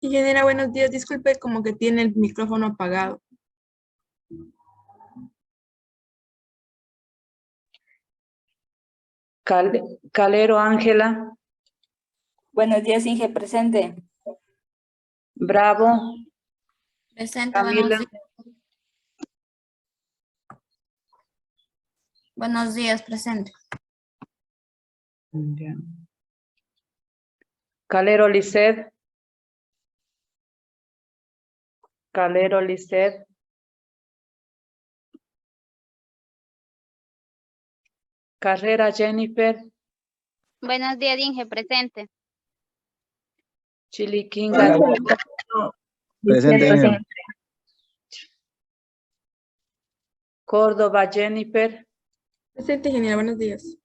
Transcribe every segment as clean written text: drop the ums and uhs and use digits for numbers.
Ingeniera, buenos días. Disculpe, como que tiene el micrófono apagado. Calero Ángela. Buenos días, Inge, presente. Bravo. Presente, Camila. buenos días, presente. Ya. Calero Lisset. Calero Lisset. Carrera Jennifer. Buenos días, Inge, presente. Chiliquinga. Presente. Córdoba Jennifer. Presente, ingeniera, buenos días.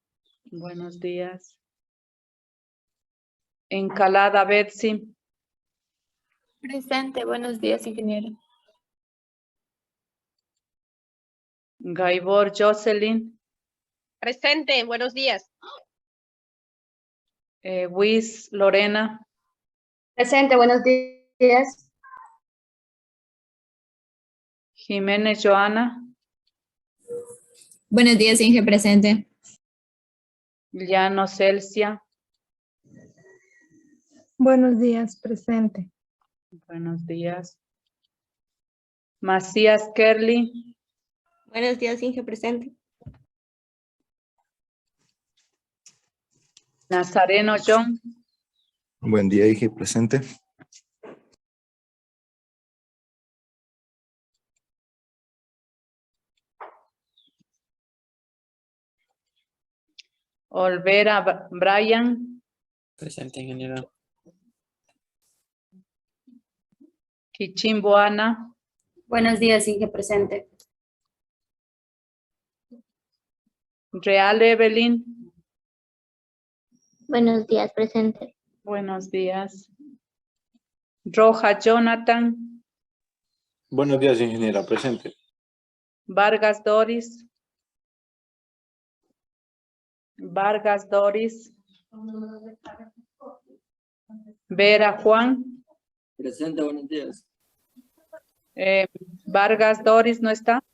Buenos días. Encalada Betsy. Presente, buenos días, ingeniero. Gaibor Jocelyn. Presente, buenos días. Wiz Lorena. Presente, buenos días. Jiménez Joana. Buenos días, Inge, presente. Llano Celsia. Buenos días, presente. Buenos días. Macías Kerly. Buenos días, Inge, presente. Nazareno John. Buen día, Inge, presente. Olvera Brian. Presente, ingeniero. Kichimbo Ana. Buenos días, Inge, presente. Real Evelyn. Buenos días, presente. Buenos días. Roja Jonathan. Buenos días, ingeniera. Presente. Vargas Doris. Vargas Doris. Vera Juan. Presente, buenos días. Vargas Doris no está.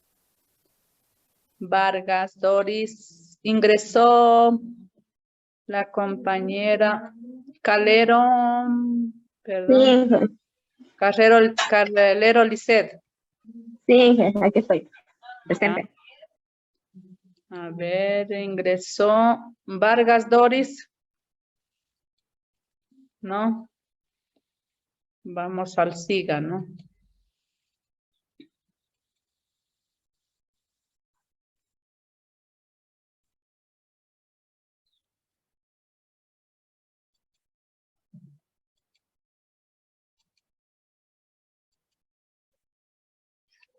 Vargas Doris. Ingresó la compañera Calero. Perdón. Calero Lisset. Sí, Inge, aquí estoy. Presente. A ver, ingresó Vargas Doris. No. Vamos al SIGA, ¿no?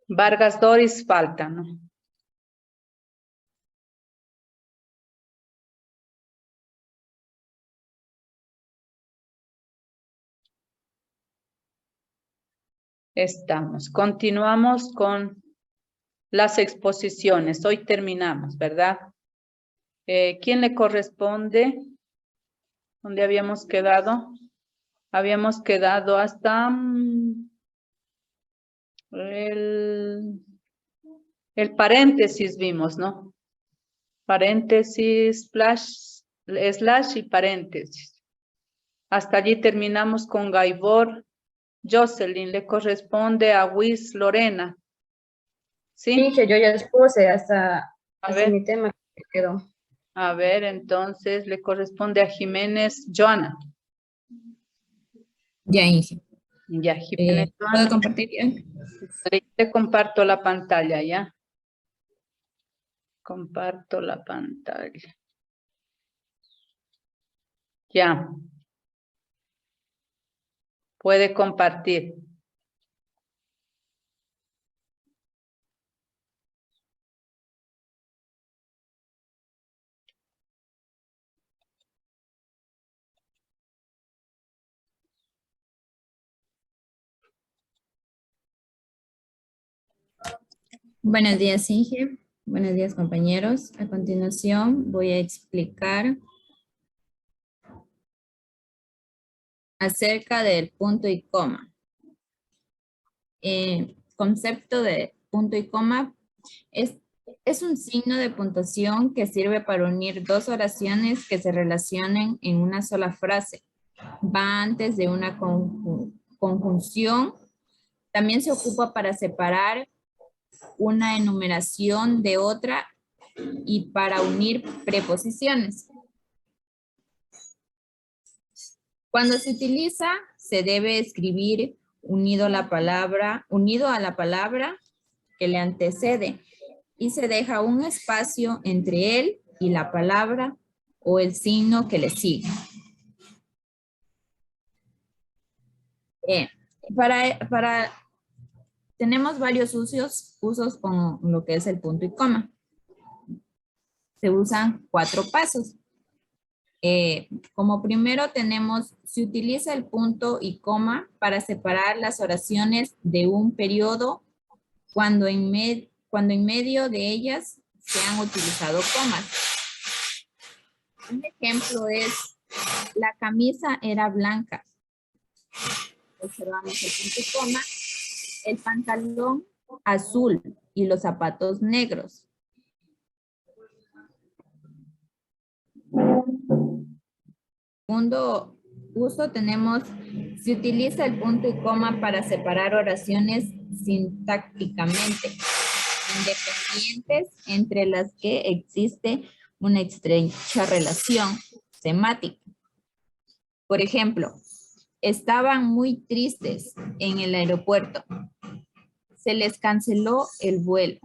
Vargas Doris falta, ¿no? Estamos. Continuamos con las exposiciones. Hoy terminamos, ¿verdad? ¿Quién le corresponde? ¿Dónde habíamos quedado? Habíamos quedado hasta el paréntesis vimos, ¿no? Paréntesis, slash y paréntesis. Hasta allí terminamos con Gaibor. Jocelyn, le corresponde a Wiz Lorena. ¿Sí? Inge, yo ya expuse hasta ver. mi tema que quedó. A ver, entonces le corresponde a Jiménez Joana. Ya, Inge. Ya, Jiménez ¿Puedo Joana. compartir bien? Te comparto la pantalla, ¿ya? Comparto la pantalla. Ya. Puede compartir. Buenos días, Inge. Buenos días, compañeros. A continuación voy a explicar acerca del punto y coma. Concepto de punto y coma es un signo de puntuación que sirve para unir dos oraciones que se relacionen en una sola frase. Va antes de una conjunción. También se ocupa para separar una enumeración de otra y para unir preposiciones. Cuando se utiliza, se debe escribir unido a la palabra que le antecede y se deja un espacio entre él y la palabra o el signo que le sigue. Tenemos varios usos con lo que es el punto y coma. Se usan 4 pasos. Como primero tenemos, se utiliza el punto y coma para separar las oraciones de un periodo cuando en medio de ellas se han utilizado comas. Un ejemplo es, la camisa era blanca. Observamos el punto y coma. El pantalón azul y los zapatos negros. Segundo uso tenemos, se utiliza el punto y coma para separar oraciones sintácticamente independientes entre las que existe una estrecha relación semática. Por ejemplo, estaban muy tristes en el aeropuerto. Se les canceló el vuelo.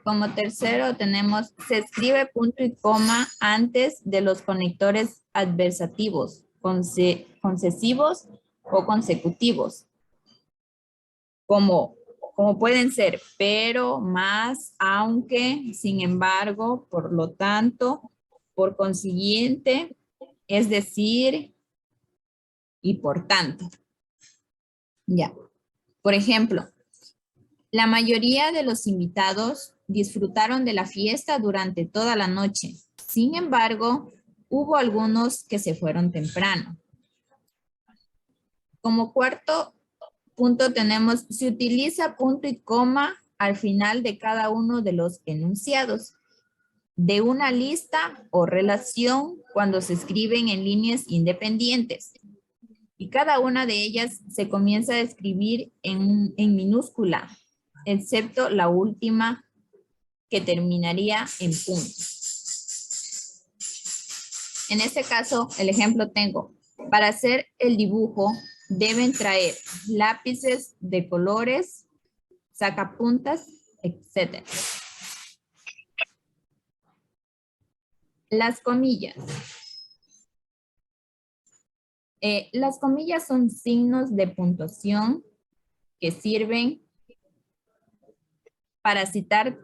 Como tercero tenemos, se escribe punto y coma antes de los conectores adversativos, concesivos o consecutivos. Como pueden ser, pero, más, aunque, sin embargo, por lo tanto, por consiguiente, es decir, y por tanto. Ya. Por ejemplo, la mayoría de los invitados disfrutaron de la fiesta durante toda la noche. Sin embargo, hubo algunos que se fueron temprano. Como cuarto punto tenemos, se utiliza punto y coma al final de cada uno de los enunciados de una lista o relación cuando se escriben en líneas independientes. Y cada una de ellas se comienza a escribir en minúscula, excepto la última que terminaría en punto. En este caso, el ejemplo tengo, para hacer el dibujo deben traer lápices de colores, sacapuntas, etc. Las comillas. Las comillas son signos de puntuación que sirven para citar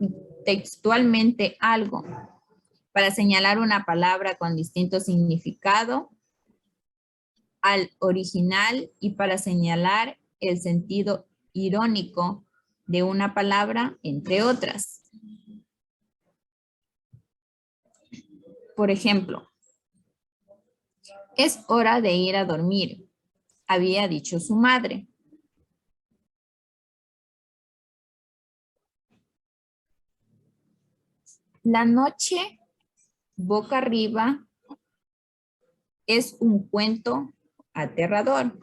textualmente algo, para señalar una palabra con distinto significado al original y para señalar el sentido irónico de una palabra, entre otras. Por ejemplo, es hora de ir a dormir, había dicho su madre. La noche boca arriba es un cuento aterrador.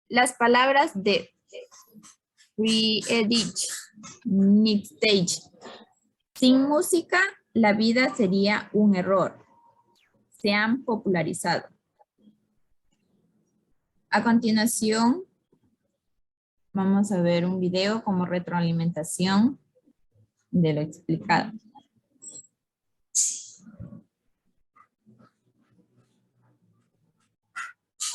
Las palabras de Friedrich Nietzsche. Sin música, la vida sería un error. Se han popularizado. A continuación, vamos a ver un video como retroalimentación de lo explicado.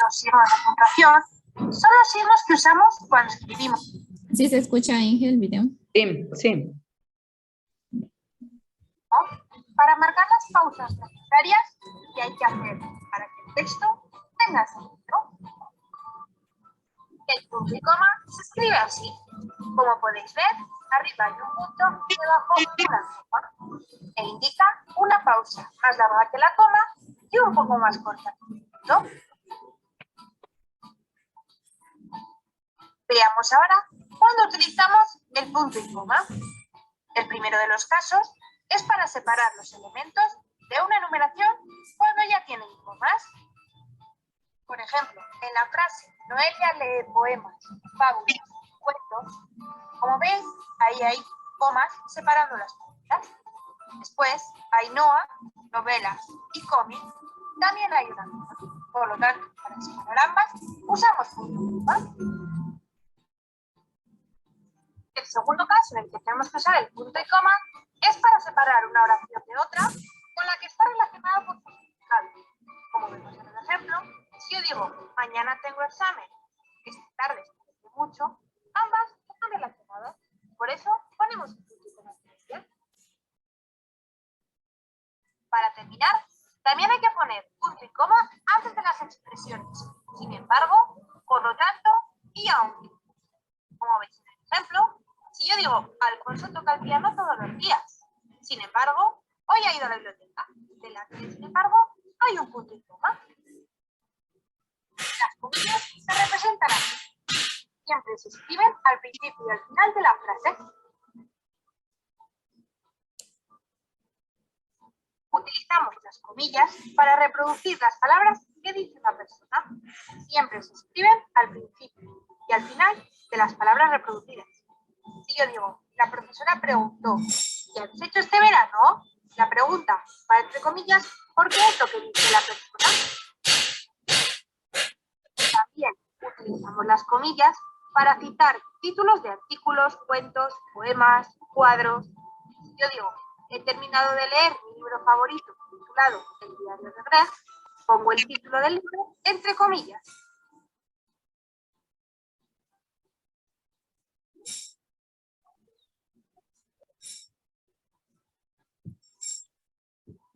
Los signos de puntuación son los signos que usamos cuando escribimos. ¿Sí se escucha, Inge, el video? Sí, sí. Para marcar las pausas necesarias que hay que hacer para que el texto tenga sentido. El punto y coma se escribe así. Como podéis ver, arriba hay un punto y debajo una coma, e indica una pausa más larga que la coma y un poco más corta, ¿no? Veamos ahora cuándo utilizamos el punto y coma. El primero de los casos es para separar los elementos de una enumeración cuando ya tienen comas. Por ejemplo, en la frase Noelia lee poemas, fábulas, cuentos, como ves, ahí hay comas separando las palabras. Después, Ainhoa, novelas y cómics, también hay una coma. Por lo tanto, para separar ambas, usamos punto y coma. El segundo caso en el que tenemos que usar el punto y coma es para separar una oración de otra con la que está relacionada por su significado. Como vemos en el ejemplo, si yo digo, mañana tengo examen, esta tarde estudié mucho, ambas están relacionadas. Por eso ponemos un punto y coma. Para terminar, también hay que poner punto y coma antes de las expresiones. Sin embargo, por lo tanto y aunque. Como veis en el ejemplo, si yo digo, Alfonso toca el piano todos los días. Sin embargo, hoy ha ido a la biblioteca. Delante de sin embargo, hay un punto y coma. Las comillas se representan así. Siempre se escriben al principio y al final de la frase. Utilizamos las comillas para reproducir las palabras que dice una persona. Siempre se escriben al principio y al final de las palabras reproducidas. Si yo digo, la profesora preguntó, ¿qué habéis hecho este verano? La pregunta va entre comillas porque es lo que dice la persona. También utilizamos las comillas para citar títulos de artículos, cuentos, poemas, cuadros. Si yo digo, he terminado de leer mi libro favorito titulado El diario de Greg, pongo el título del libro entre comillas.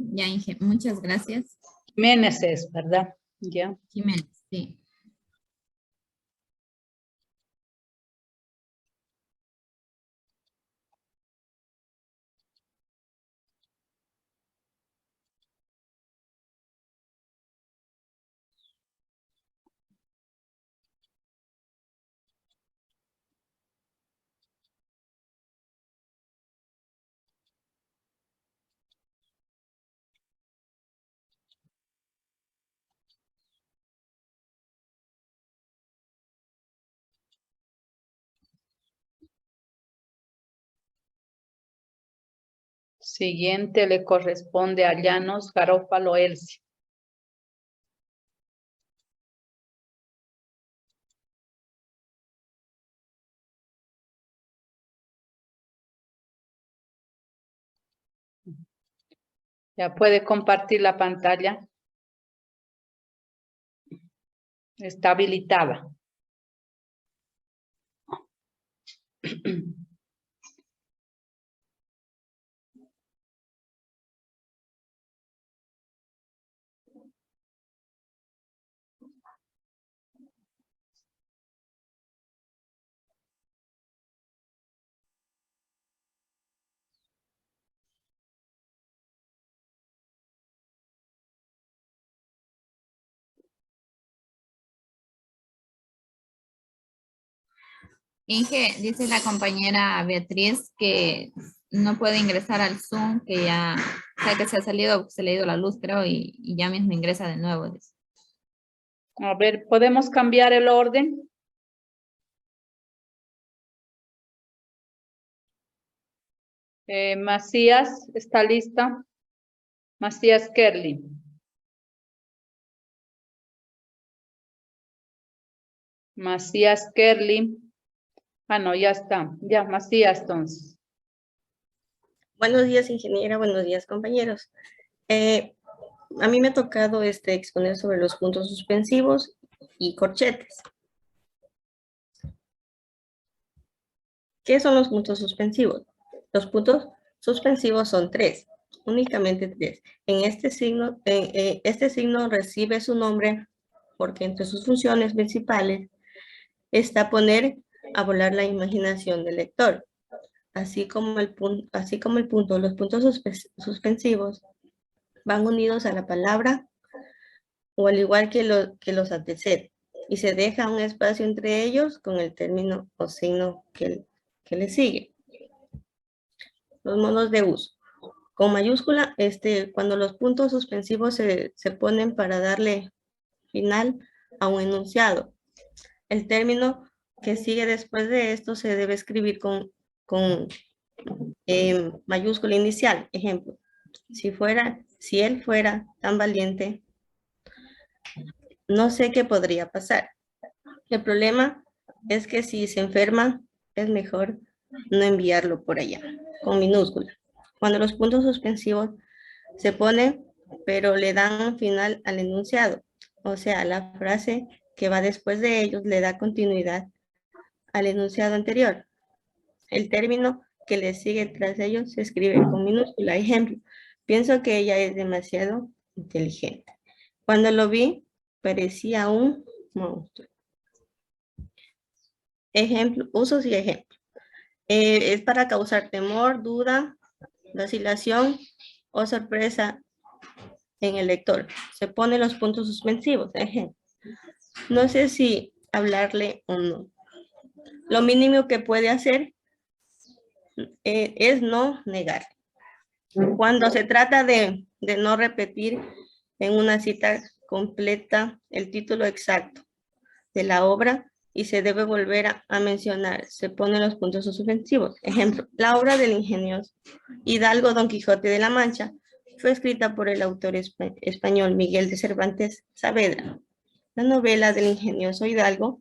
Ya, Inge, muchas gracias. Jiménez es, ¿verdad? Ya. Jiménez, sí. Siguiente le corresponde a Llanos Garófalo Elsie. Ya puede compartir la pantalla. Está habilitada. Inge, dice la compañera Beatriz que no puede ingresar al Zoom, que ya, o sea, que se ha salido, se le ha ido la luz, creo, y ya mismo ingresa de nuevo. Dice. A ver, ¿podemos cambiar el orden? Macías, ¿está lista? Macías Kerly. Macías Kerly. Ah, no, ya está. Ya, Macías, entonces. Buenos días, ingeniera. Buenos días, compañeros. A mí me ha tocado exponer sobre los puntos suspensivos y corchetes. ¿Qué son los puntos suspensivos? Los puntos suspensivos son tres, únicamente tres. Este signo recibe su nombre porque entre sus funciones principales está poner a volar la imaginación del lector. Así como el punto, los puntos suspensivos van unidos a la palabra o al igual que los antecede, y se deja un espacio entre ellos con el término o signo que le sigue. Los modos de uso. Con mayúscula, cuando los puntos suspensivos se ponen para darle final a un enunciado. El término que sigue después de esto se debe escribir con mayúscula inicial. Ejemplo, si él fuera tan valiente, no sé qué podría pasar. El problema es que si se enferma, es mejor no enviarlo por allá, con minúscula. Cuando los puntos suspensivos se ponen, pero le dan final al enunciado, o sea, la frase que va después de ellos le da continuidad al enunciado anterior. El término que le sigue tras ellos se escribe con minúscula. Ejemplo, pienso que ella es demasiado inteligente. Cuando lo vi, parecía un monstruo. Ejemplo, usos y ejemplos. Es para causar temor, duda, vacilación o sorpresa en el lector. Se ponen los puntos suspensivos. Ejemplo, no sé si hablarle o no. Lo mínimo que puede hacer es no negar. Cuando se trata de no repetir en una cita completa el título exacto de la obra y se debe volver a mencionar, se ponen los puntos suspensivos. Ejemplo, la obra del ingenioso Hidalgo Don Quijote de la Mancha fue escrita por el autor español Miguel de Cervantes Saavedra. La novela del ingenioso Hidalgo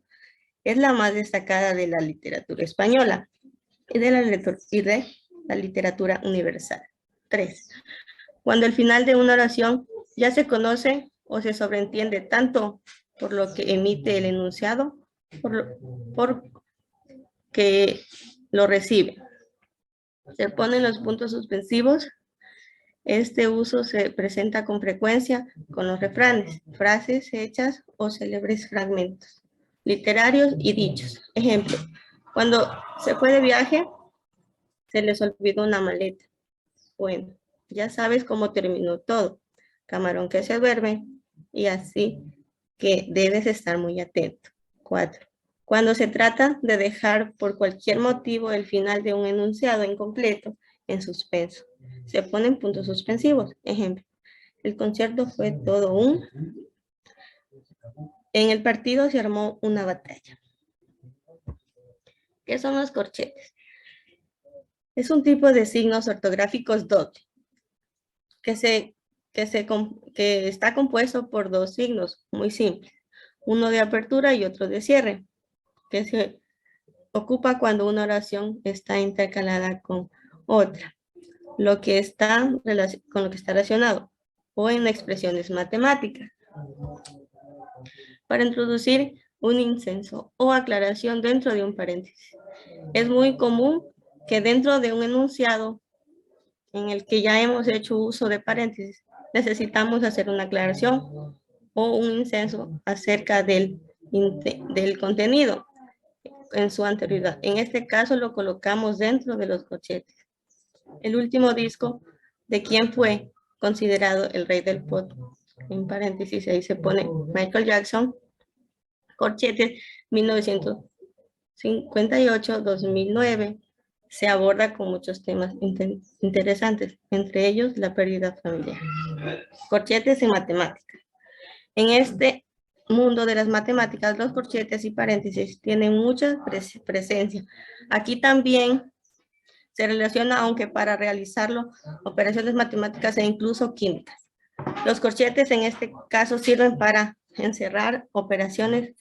es la más destacada de la literatura española y de la literatura universal. 3. Cuando el final de una oración ya se conoce o se sobreentiende tanto por lo que emite el enunciado, por que lo recibe. Se ponen los puntos suspensivos. Este uso se presenta con frecuencia con los refranes, frases hechas o célebres fragmentos literarios y dichos. Ejemplo, cuando se fue de viaje, se les olvidó una maleta. Bueno, ya sabes cómo terminó todo. Camarón que se duerme, y así que debes estar muy atento. 4. Cuando se trata de dejar por cualquier motivo el final de un enunciado incompleto en suspenso, se ponen puntos suspensivos. Ejemplo, el concierto fue todo un... En el partido se armó una batalla. ¿Qué son los corchetes? Es un tipo de signos ortográficos doble, que está compuesto por dos signos muy simples, uno de apertura y otro de cierre, que se ocupa cuando una oración está intercalada con otra, con lo que está relacionado, o en expresiones matemáticas. Para introducir un inciso o aclaración dentro de un paréntesis. Es muy común que dentro de un enunciado en el que ya hemos hecho uso de paréntesis, necesitamos hacer una aclaración o un inciso acerca del contenido en su anterioridad. En este caso lo colocamos dentro de los corchetes. El último disco de quien fue considerado el rey del pop, en paréntesis ahí se pone Michael Jackson, corchetes 1958-2009, se aborda con muchos temas interesantes, entre ellos la pérdida familiar. Corchetes en matemáticas. En este mundo de las matemáticas, los corchetes y paréntesis tienen mucha presencia. Aquí también se relaciona, aunque para realizarlo, operaciones matemáticas e incluso químicas. Los corchetes en este caso sirven para encerrar operaciones,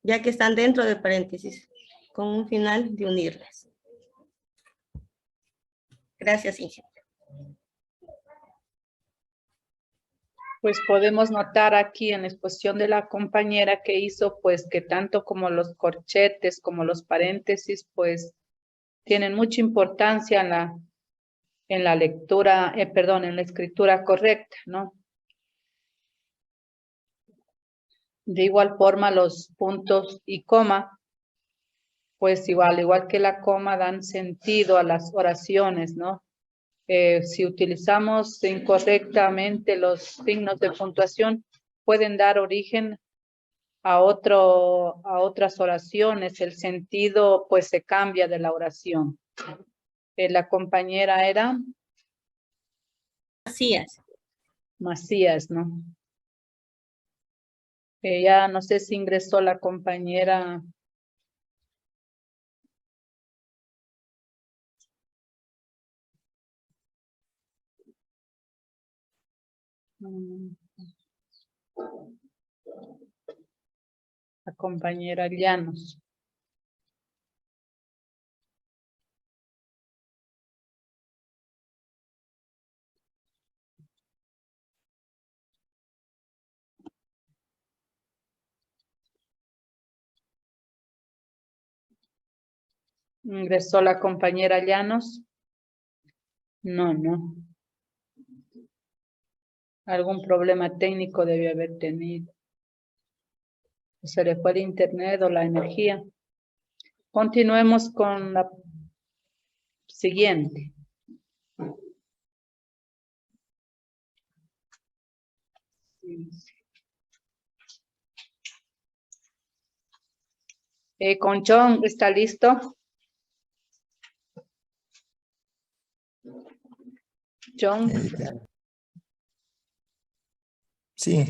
ya que están dentro de paréntesis, con un final de unirlas. Gracias, ingeniero. Pues podemos notar aquí en la exposición de la compañera que hizo, pues que tanto como los corchetes como los paréntesis, pues tienen mucha importancia en la lectura, en la escritura correcta, ¿no? De igual forma los puntos y coma, pues igual que la coma dan sentido a las oraciones, ¿no? Si utilizamos incorrectamente los signos de puntuación, pueden dar origen a otras oraciones. El sentido pues se cambia de la oración. La compañera era Macías, ¿no? Ya no sé si ingresó la compañera. La compañera Llanos. ¿Ingresó la compañera Llanos? No. Algún problema técnico debe haber tenido. Se le fue el internet o la energía. Continuemos con la siguiente. Con John, ¿está listo? John. Sí.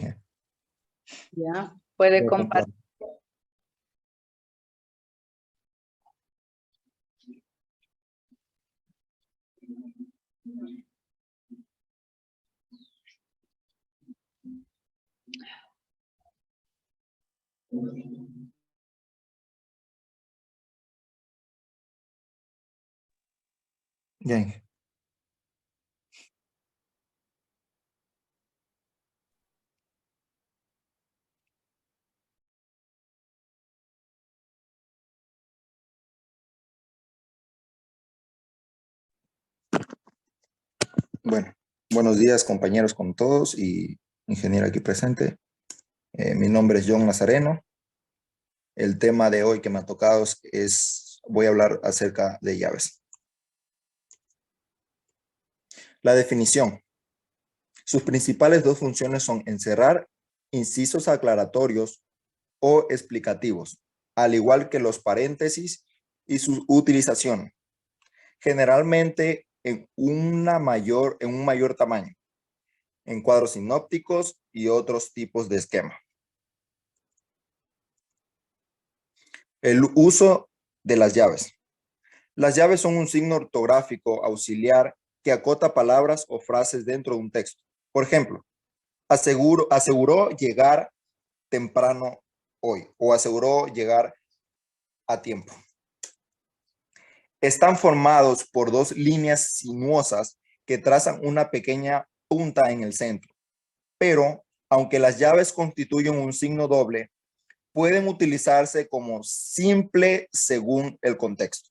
Ya, puede compartir. Bien. Bueno, buenos días compañeros con todos y ingeniero aquí presente. Mi nombre es John Nazareno. El tema de hoy que me ha tocado voy a hablar acerca de llaves. La definición. Sus principales dos funciones son encerrar incisos aclaratorios o explicativos, al igual que los paréntesis y su utilización, generalmente en un mayor tamaño, en cuadros sinópticos y otros tipos de esquema. El uso de las llaves. Las llaves son un signo ortográfico auxiliar que acota palabras o frases dentro de un texto. Por ejemplo, aseguró llegar temprano hoy o aseguró llegar a tiempo. Están formados por dos líneas sinuosas que trazan una pequeña punta en el centro. Pero, aunque las llaves constituyen un signo doble, pueden utilizarse como simple según el contexto.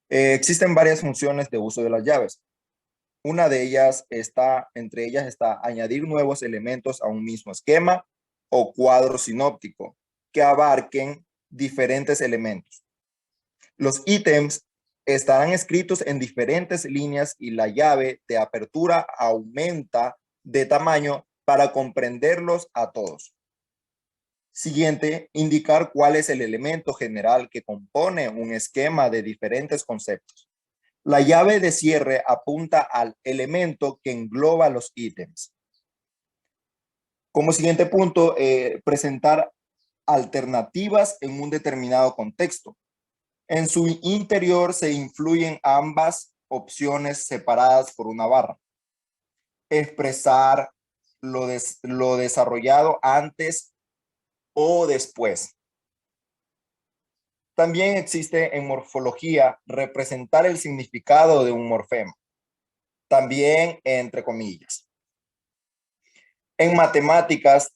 Existen varias funciones de uso de las llaves. Entre ellas está añadir nuevos elementos a un mismo esquema o cuadro sinóptico que abarquen diferentes elementos. Los ítems estarán escritos en diferentes líneas y la llave de apertura aumenta de tamaño para comprenderlos a todos. Siguiente, indicar cuál es el elemento general que compone un esquema de diferentes conceptos. La llave de cierre apunta al elemento que engloba los ítems. Como siguiente punto, presentar alternativas en un determinado contexto. En su interior se influyen ambas opciones separadas por una barra. Expresar lo desarrollado antes o después. También existe en morfología representar el significado de un morfema, también entre comillas. En matemáticas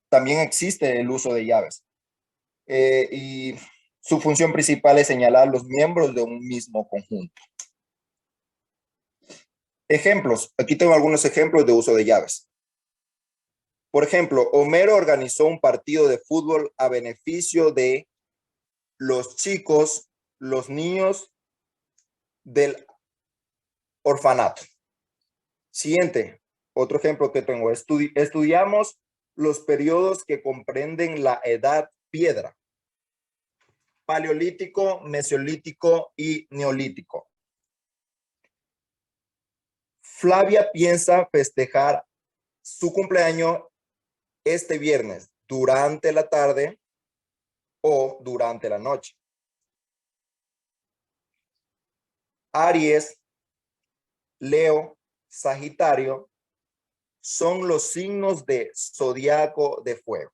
también existe el uso de llaves y su función principal es señalar los miembros de un mismo conjunto. Ejemplos. Aquí tengo algunos ejemplos de uso de llaves. Por ejemplo, Homero organizó un partido de fútbol a beneficio de los chicos, los niños del orfanato. Siguiente, otro ejemplo que tengo. Estudiamos los periodos que comprenden la edad piedra: paleolítico, mesolítico y neolítico. Flavia piensa festejar su cumpleaños este viernes durante la tarde o durante la noche. Aries, Leo, Sagitario son los signos de zodiaco de fuego.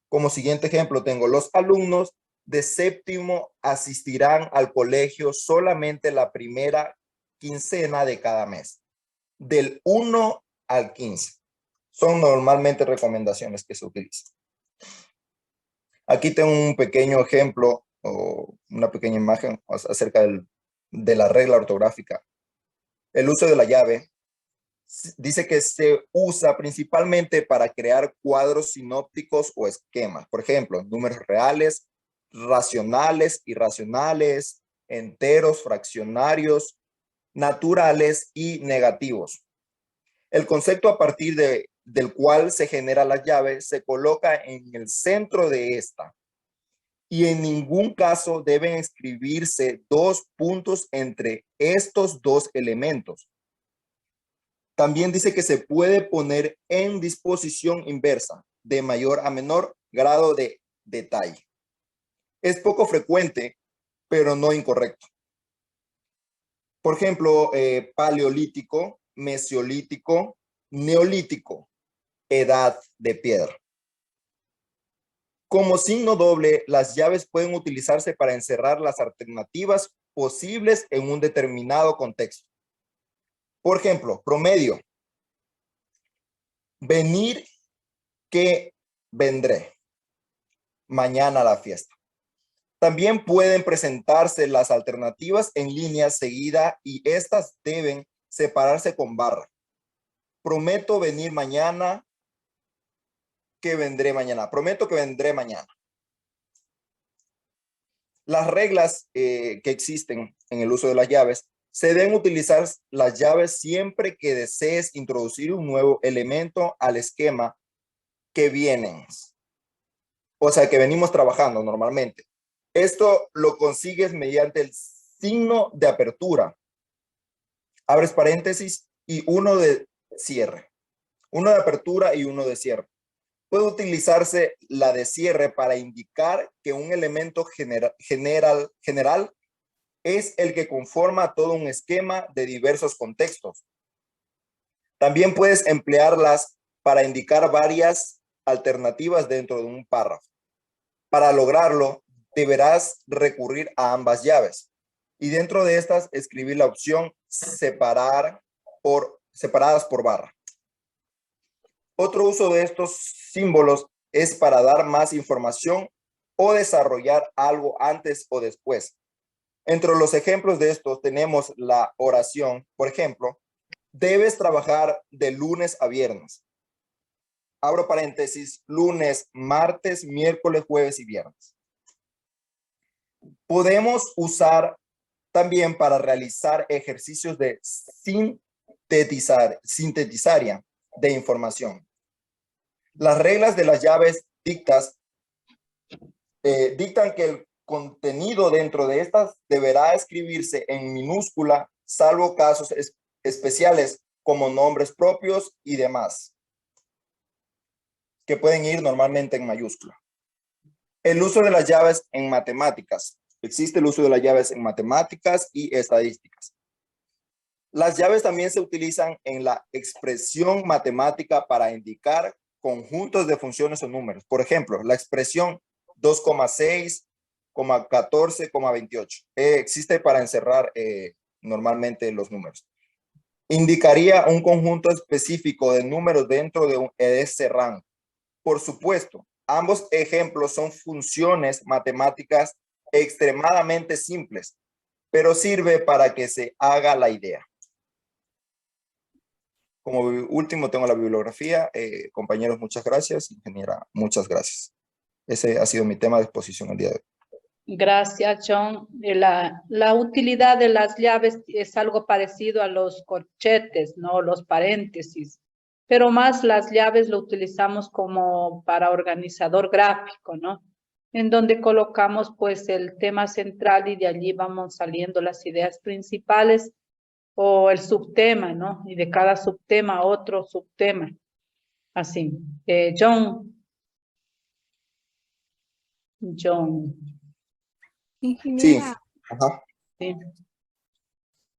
Como siguiente ejemplo tengo: los alumnos de séptimo asistirán al colegio solamente la primera quincena de cada mes, del 1 al 15. Son normalmente recomendaciones que se utilizan. Aquí tengo un pequeño ejemplo o una pequeña imagen acerca de la regla ortográfica. El uso de la llave dice que se usa principalmente para crear cuadros sinópticos o esquemas. Por ejemplo, números reales, racionales, irracionales, enteros, fraccionarios, naturales y negativos. El concepto a partir del cual se genera la llave se coloca en el centro de esta, y en ningún caso deben escribirse dos puntos entre estos dos elementos. También dice que se puede poner en disposición inversa, de mayor a menor grado de detalle. Es poco frecuente, pero no incorrecto. Por ejemplo, paleolítico, mesolítico, neolítico, edad de piedra. Como signo doble, las llaves pueden utilizarse para encerrar las alternativas posibles en un determinado contexto. Por ejemplo, promedio. Venir, que vendré. Mañana a la fiesta. También pueden presentarse las alternativas en línea seguida y estas deben separarse con barra. Prometo venir mañana, que vendré mañana. Prometo que vendré mañana. Las reglas que existen en el uso de las llaves: se deben utilizar las llaves siempre que desees introducir un nuevo elemento al esquema que vienen. O sea, que venimos trabajando normalmente. Esto lo consigues mediante el signo de apertura. Abres paréntesis y uno de cierre. Uno de apertura y uno de cierre. Puede utilizarse la de cierre para indicar que un elemento general es el que conforma todo un esquema de diversos contextos. También puedes emplearlas para indicar varias alternativas dentro de un párrafo. Para lograrlo, deberás recurrir a ambas llaves y dentro de estas escribir la opción separadas por barra. Otro uso de estos símbolos es para dar más información o desarrollar algo antes o después. Entre los ejemplos de estos tenemos la oración. Por ejemplo, debes trabajar de lunes a viernes. Abro paréntesis, lunes, martes, miércoles, jueves y viernes. Podemos usar también para realizar ejercicios de sintetizaria de información. Las reglas de las llaves dictan que el contenido dentro de estas deberá escribirse en minúscula, salvo casos especiales como nombres propios y demás, que pueden ir normalmente en mayúscula. El uso de las llaves en matemáticas. Existe el uso de las llaves en matemáticas y estadísticas. Las llaves también se utilizan en la expresión matemática para indicar conjuntos de funciones o números. Por ejemplo, la expresión 2,6, 14, 28. Existe para encerrar normalmente los números. Indicaría un conjunto específico de números dentro de ese rango. Por supuesto, ambos ejemplos son funciones matemáticas extremadamente simples, pero sirve para que se haga la idea. Como último tengo la bibliografía. Compañeros, muchas gracias. Ingeniera, muchas gracias. Ese ha sido mi tema de exposición el día de hoy. Gracias, John. La utilidad de las llaves es algo parecido a los corchetes, ¿no? Los paréntesis. Pero más las llaves lo utilizamos como para organizador gráfico, ¿no? En donde colocamos pues el tema central y de allí vamos saliendo las ideas principales o el subtema, ¿no? Y de cada subtema otro subtema. Así. John. Sí. Ajá. Sí.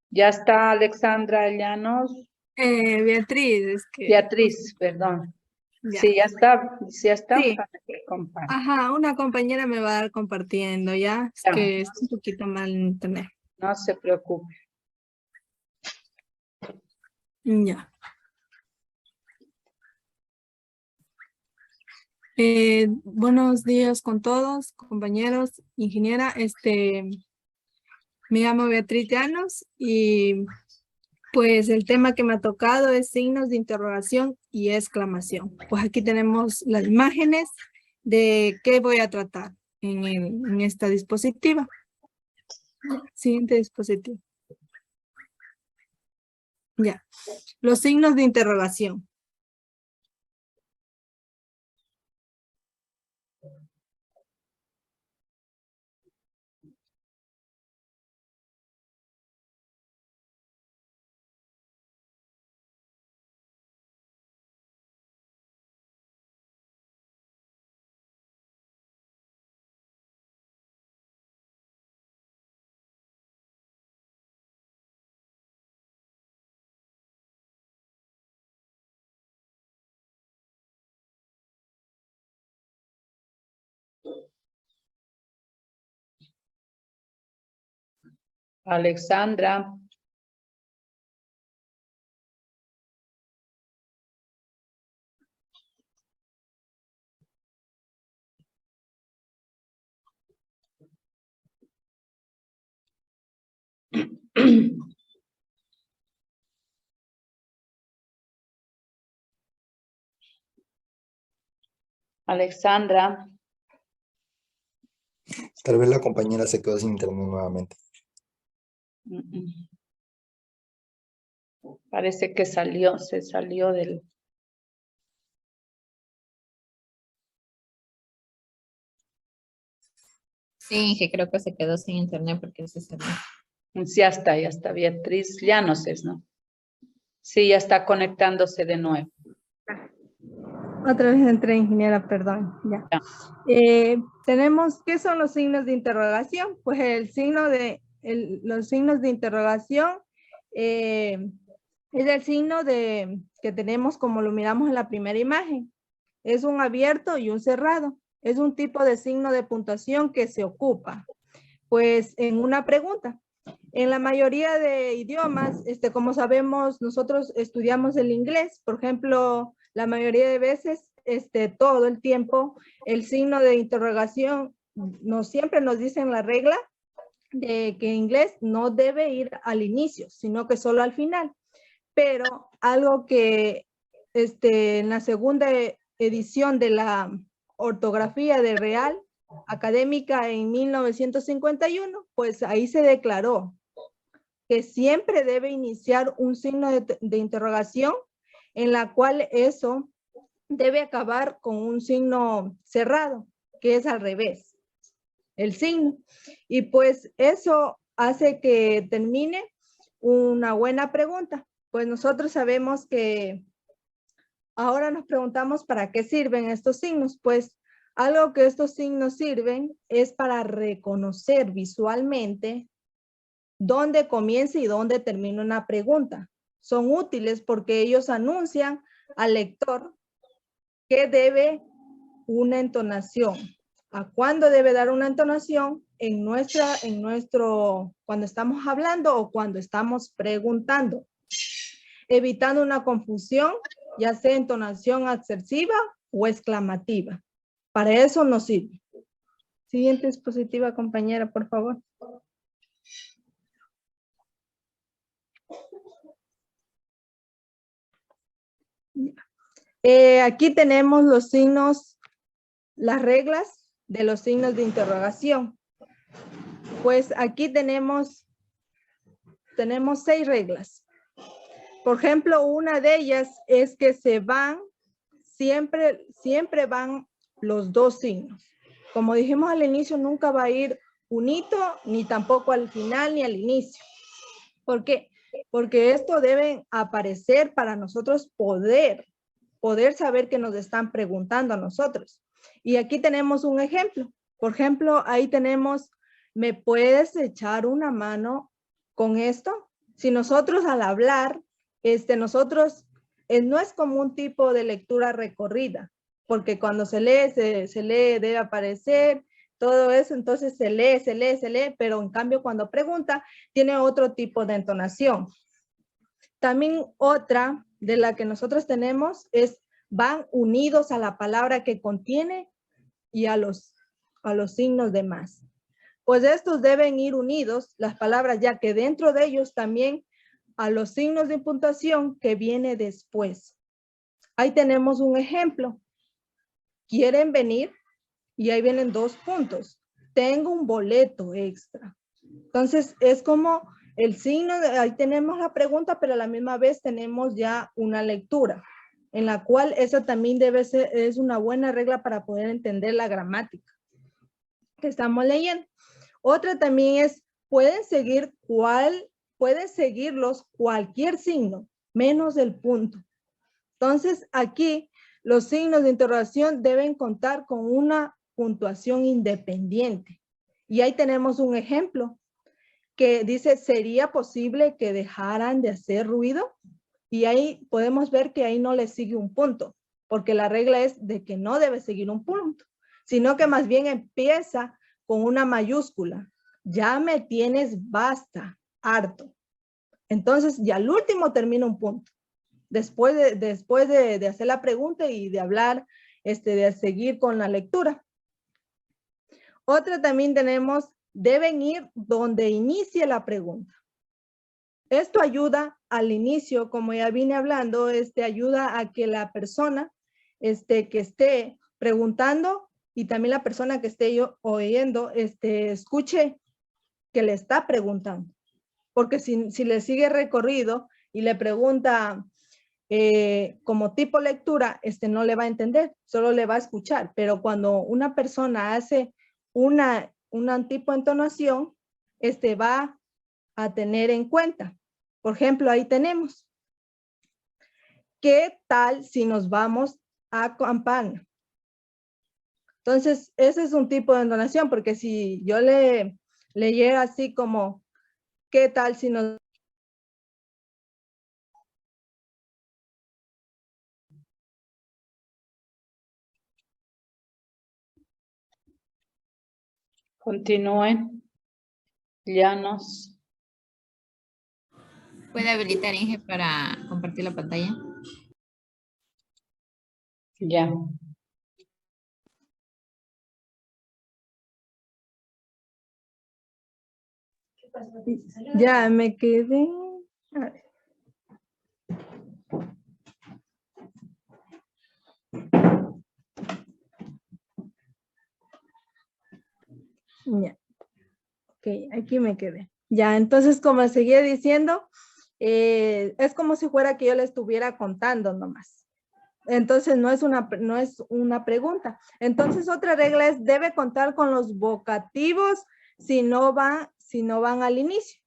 Ya está Alexandra Llanos. Beatriz, es que... Beatriz, perdón. Ya. Sí, ya está. Sí. Para que comparta. Ajá, una compañera me va a dar compartiendo, ¿ya? Es Ya. que está un poquito mal en internet. No se preocupe. Ya. Buenos días con todos, compañeros, ingeniera. Me llamo Beatriz Llanos y pues el tema que me ha tocado es signos de interrogación y exclamación. Pues aquí tenemos las imágenes de qué voy a tratar en esta dispositiva. Siguiente dispositivo. Ya. Los signos de interrogación. Alexandra. Alexandra. Tal vez la compañera se quedó sin internet nuevamente. Parece que se salió del... Sí, que creo que se quedó sin internet porque se salió. Ya está. Beatriz Llanos es, ¿no? Sí, ya está conectándose de nuevo. Otra vez entré, ingeniera, perdón. Ya. Tenemos, ¿qué son los signos de interrogación? Pues los signos de interrogación es el signo que tenemos como lo miramos en la primera imagen. Es un abierto y un cerrado. Es un tipo de signo de puntuación que se ocupa, pues, en una pregunta. En la mayoría de idiomas, como sabemos, nosotros estudiamos el inglés. Por ejemplo, la mayoría de veces, todo el tiempo, el signo de interrogación siempre nos dicen la regla de que en inglés no debe ir al inicio, sino que solo al final. Pero algo que en la segunda edición de la ortografía de Real Académica en 1951, pues ahí se declaró que siempre debe iniciar un signo de interrogación en la cual eso debe acabar con un signo cerrado, que es al revés, el signo. Y pues eso hace que termine una buena pregunta. Pues nosotros sabemos que ahora nos preguntamos para qué sirven estos signos. Pues algo que estos signos sirven es para reconocer visualmente dónde comienza y dónde termina una pregunta. Son útiles porque ellos anuncian al lector que debe una entonación. ¿A cuándo debe dar una entonación? Cuando estamos hablando o cuando estamos preguntando. Evitando una confusión, ya sea entonación adversiva o exclamativa. Para eso nos sirve. Siguiente dispositiva, compañera, por favor. Aquí tenemos los signos, las reglas de los signos de interrogación. Pues aquí tenemos 6 reglas. Por ejemplo, una de ellas es que siempre van los 2 signos. Como dijimos al inicio, nunca va a ir un hito, ni tampoco al final, ni al inicio. ¿Por qué? Porque esto debe aparecer para nosotros poder saber que nos están preguntando a nosotros. Y aquí tenemos un ejemplo. Por ejemplo, ahí tenemos, ¿me puedes echar una mano con esto? Si nosotros al hablar, no es como un tipo de lectura recorrida, porque cuando se lee, debe aparecer todo eso, entonces se lee, pero en cambio cuando pregunta, tiene otro tipo de entonación. También otra de la que nosotros tenemos es, van unidos a la palabra que contiene y a los signos de más. Pues estos deben ir unidos, las palabras, ya que dentro de ellos también a los signos de puntuación que viene después. Ahí tenemos un ejemplo. ¿Quieren venir? Y ahí vienen 2 puntos. Tengo un boleto extra. Entonces es como el signo, ahí tenemos la pregunta, pero a la misma vez tenemos ya una lectura, en la cual esa también es una buena regla para poder entender la gramática que estamos leyendo. Otra también es, pueden seguirlos cualquier signo, menos el punto. Entonces aquí los signos de interrogación deben contar con una puntuación independiente. Y ahí tenemos un ejemplo que dice, ¿sería posible que dejaran de hacer ruido? Y ahí podemos ver que ahí no le sigue un punto, porque la regla es de que no debe seguir un punto, sino que más bien empieza con una mayúscula. Ya me tienes, basta, harto. Entonces ya al último termina un punto. Después de hacer la pregunta y de hablar, de seguir con la lectura. Otra también tenemos, deben ir donde inicie la pregunta. Esto ayuda al inicio, como ya vine hablando, ayuda a que la persona que esté preguntando y también la persona que esté oyendo, escuche que le está preguntando. Porque si le sigue recorrido y le pregunta como tipo lectura, no le va a entender, solo le va a escuchar. Pero cuando una persona hace una tipo entonación, va a tener en cuenta. Por ejemplo, ahí tenemos. ¿Qué tal si nos vamos a Campana? Entonces, ese es un tipo de entonación, porque si yo le leyera así como, ¿qué tal si nos... Continúen. Llanos. ¿Puede habilitar Inge para compartir la pantalla? Ya. Ya me quedé. A ver. Ya. Ok, aquí me quedé. Ya, entonces como seguía diciendo, es como si fuera que yo le estuviera contando nomás. Entonces no es una pregunta. Entonces otra regla es, debe contar con los vocativos si no van al inicio.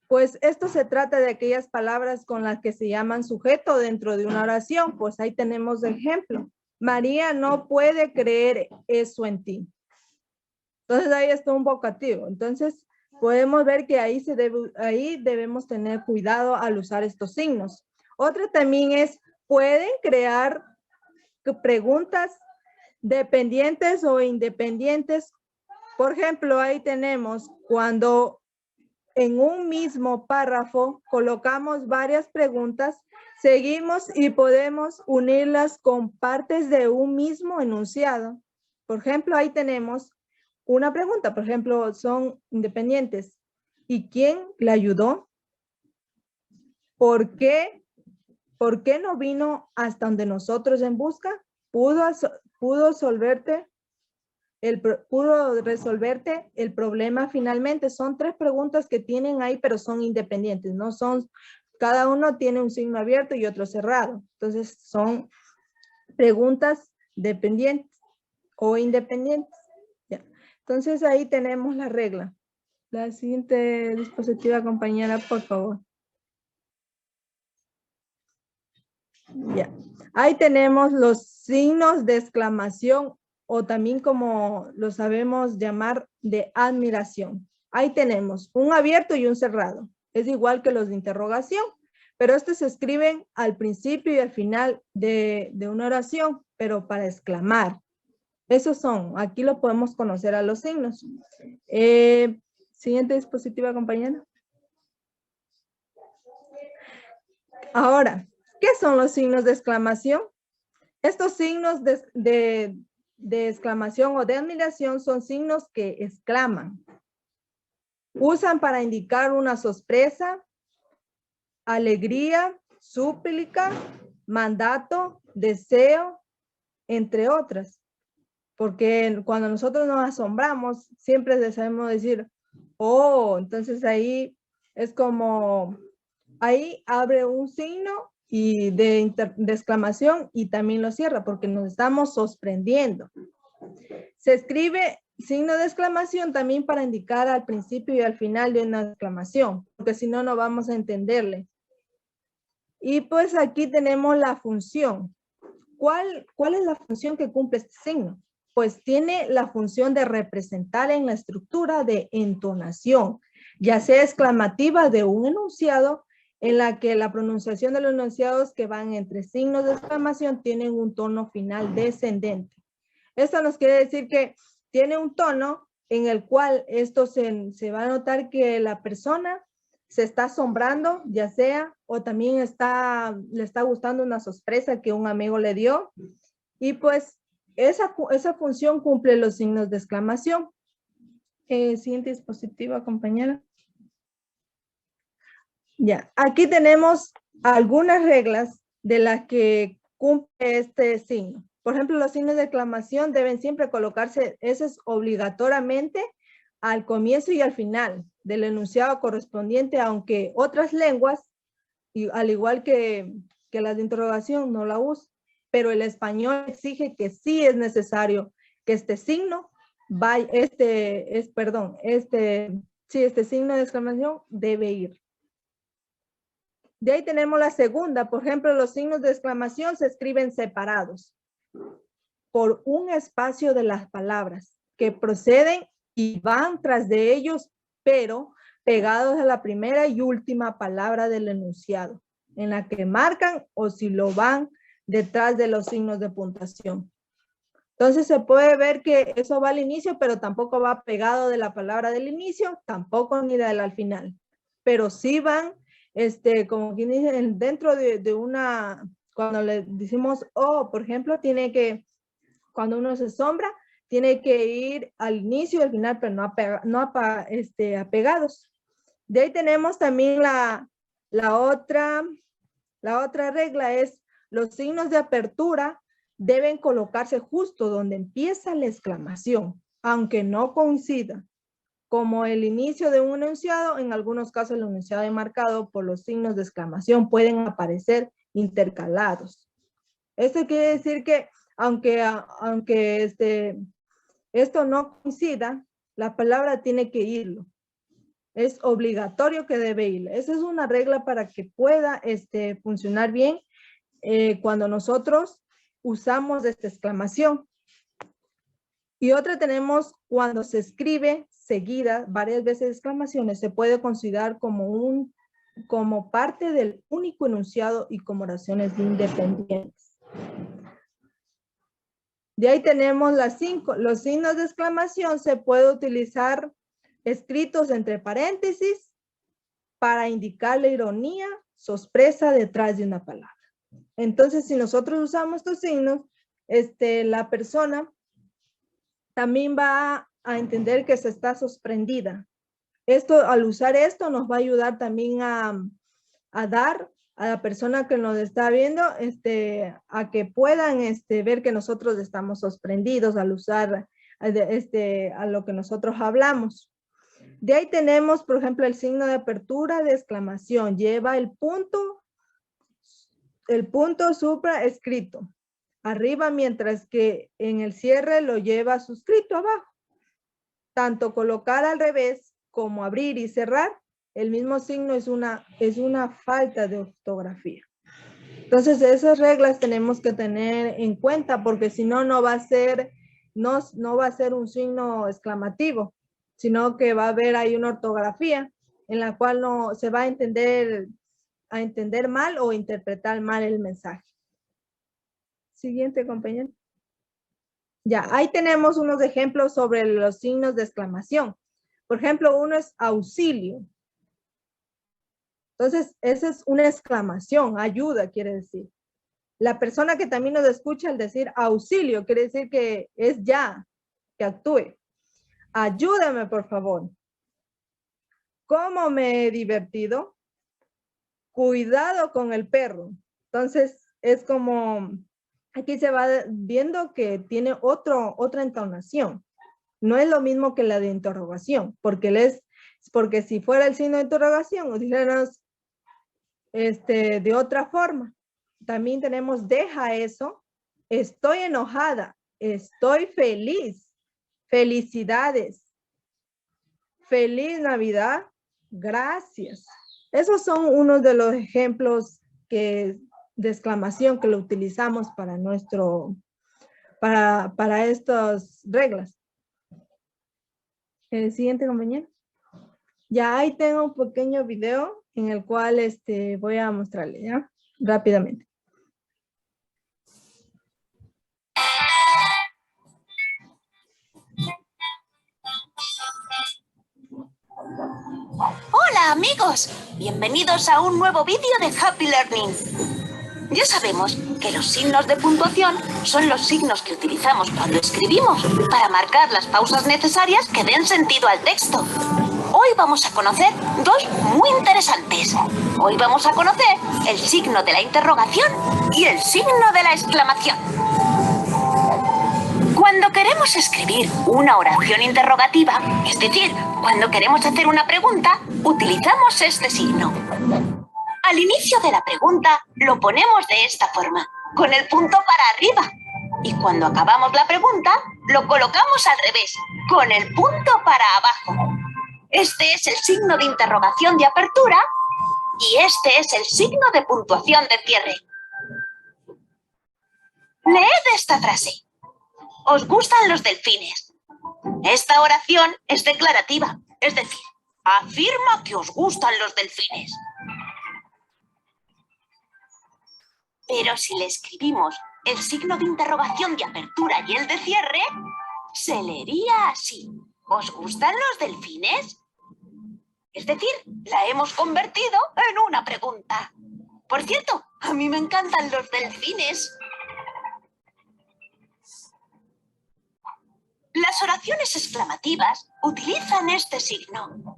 Pues esto se trata de aquellas palabras con las que se llaman sujeto dentro de una oración. Pues ahí tenemos el ejemplo. María no puede creer eso en ti. Entonces ahí está un vocativo. Entonces podemos ver que ahí debemos tener cuidado al usar estos signos. Otra también es, pueden crear preguntas dependientes o independientes. Por ejemplo, ahí tenemos cuando en un mismo párrafo colocamos varias preguntas, seguimos y podemos unirlas con partes de un mismo enunciado. Por ejemplo, ahí tenemos una pregunta, por ejemplo, son independientes. ¿Y quién le ayudó? ¿Por qué no vino hasta donde nosotros en busca? ¿Pudo solverte puro resolverte el problema finalmente. Son 3 preguntas que tienen ahí, pero son independientes, no son, cada uno tiene un signo abierto y otro cerrado. Entonces son preguntas dependientes o independientes. Ya. Entonces ahí tenemos la regla. La siguiente diapositiva, compañera, por favor. Ya. Ahí tenemos los signos de exclamación o también como lo sabemos llamar de admiración. Ahí tenemos un abierto y un cerrado. Es igual que los de interrogación, pero estos se escriben al principio y al final de una oración, pero para exclamar. Esos son, aquí lo podemos conocer a los signos. Siguiente diapositiva, compañera. Ahora, ¿qué son los signos de exclamación? Estos signos de exclamación o de admiración son signos que exclaman. Usan para indicar una sorpresa, alegría, súplica, mandato, deseo, entre otras. Porque cuando nosotros nos asombramos, siempre debemos decir, oh, entonces ahí es como, ahí abre un signo y de exclamación y también lo cierra porque nos estamos sorprendiendo. Se escribe signo de exclamación también para indicar al principio y al final de una exclamación, porque si no, no vamos a entenderle. Y pues aquí tenemos la función. ¿Cuál es la función que cumple este signo? Pues tiene la función de representar en la estructura de entonación, ya sea exclamativa de un enunciado, en la que la pronunciación de los enunciados que van entre signos de exclamación tienen un tono final descendente. Esto nos quiere decir que tiene un tono en el cual esto se va a notar que la persona se está asombrando, ya sea, o también le está gustando una sorpresa que un amigo le dio. Y pues esa función cumple los signos de exclamación. Siguiente diapositiva, compañera. Ya, aquí tenemos algunas reglas de las que cumple este signo. Por ejemplo, los signos de exclamación deben siempre colocarse, eso es obligatoriamente, al comienzo y al final del enunciado correspondiente, aunque otras lenguas, y al igual que las de interrogación, no la usan, pero el español exige que sí es necesario que este signo vaya, este signo de exclamación debe ir. De ahí tenemos la segunda. Por ejemplo, los signos de exclamación se escriben separados por un espacio de las palabras que proceden y van tras de ellos, pero pegados a la primera y última palabra del enunciado, en la que marcan o si lo van detrás de los signos de puntuación. Entonces se puede ver que eso va al inicio, pero tampoco va pegado de la palabra del inicio, tampoco ni de la al final, pero sí van como quien dice, dentro de una, cuando le decimos, oh, por ejemplo, cuando uno se asombra, tiene que ir al inicio y al final, pero no apegados. De ahí tenemos también la otra regla es, los signos de apertura deben colocarse justo donde empieza la exclamación, aunque no coincida. Como el inicio de un enunciado, en algunos casos el enunciado enmarcado por los signos de exclamación pueden aparecer intercalados. Esto quiere decir que aunque esto no coincida, la palabra tiene que irlo. Es obligatorio que debe ir. Esa es una regla para que pueda funcionar bien cuando nosotros usamos esta exclamación. Y otra tenemos cuando se escribe seguida varias veces exclamaciones, se puede considerar como parte del único enunciado y como oraciones independientes. De ahí tenemos las 5. Los signos de exclamación se puede utilizar escritos entre paréntesis para indicar la ironía, sorpresa detrás de una palabra. Entonces, si nosotros usamos estos signos, la persona también va a entender que se está sorprendida. Al usar esto, nos va a ayudar también a dar a la persona que nos está viendo, a que puedan ver que nosotros estamos sorprendidos al usar a lo que nosotros hablamos. De ahí tenemos, por ejemplo, el signo de apertura de exclamación. Lleva el punto supraescrito arriba, mientras que en el cierre lo lleva suscrito abajo. Tanto colocar al revés como abrir y cerrar el mismo signo es una falta de ortografía. Entonces, esas reglas tenemos que tener en cuenta, porque si no, no va a ser un signo exclamativo, sino que va a haber ahí una ortografía en la cual no se va a entender mal o interpretar mal el mensaje. Siguiente, compañero. Ya, ahí tenemos unos ejemplos sobre los signos de exclamación. Por ejemplo, uno es auxilio. Entonces, esa es una exclamación, ayuda quiere decir. La persona que también nos escucha al decir auxilio, quiere decir que es ya, que actúe. Ayúdame, por favor. ¿Cómo me he divertido? Cuidado con el perro. Entonces, es como, aquí se va viendo que tiene otra entonación. No es lo mismo que la de interrogación, porque si fuera el signo de interrogación, o dijéramos de otra forma. También tenemos deja eso, estoy enojada, estoy feliz, felicidades, feliz Navidad, gracias. Esos son unos de los ejemplos de exclamación que lo utilizamos para estas reglas. El siguiente, compañero. Ya ahí tengo un pequeño video en el cual voy a mostrarle, ¿ya? Rápidamente. Hola amigos, bienvenidos a un nuevo vídeo de Happy Learning. Ya sabemos que los signos de puntuación son los signos que utilizamos cuando escribimos para marcar las pausas necesarias que den sentido al texto. Hoy vamos a conocer dos muy interesantes. Hoy vamos a conocer el signo de la interrogación y el signo de la exclamación. Cuando queremos escribir una oración interrogativa, es decir, cuando queremos hacer una pregunta, utilizamos este signo. Al inicio de la pregunta lo ponemos de esta forma, con el punto para arriba. Y cuando acabamos la pregunta, lo colocamos al revés, con el punto para abajo. Este es el signo de interrogación de apertura y este es el signo de puntuación de cierre. Leed esta frase. ¿Os gustan los delfines? Esta oración es declarativa, es decir, afirma que os gustan los delfines. Pero si le escribimos el signo de interrogación de apertura y el de cierre, se leería así. ¿Os gustan los delfines? Es decir, la hemos convertido en una pregunta. Por cierto, a mí me encantan los delfines. Las oraciones exclamativas utilizan este signo.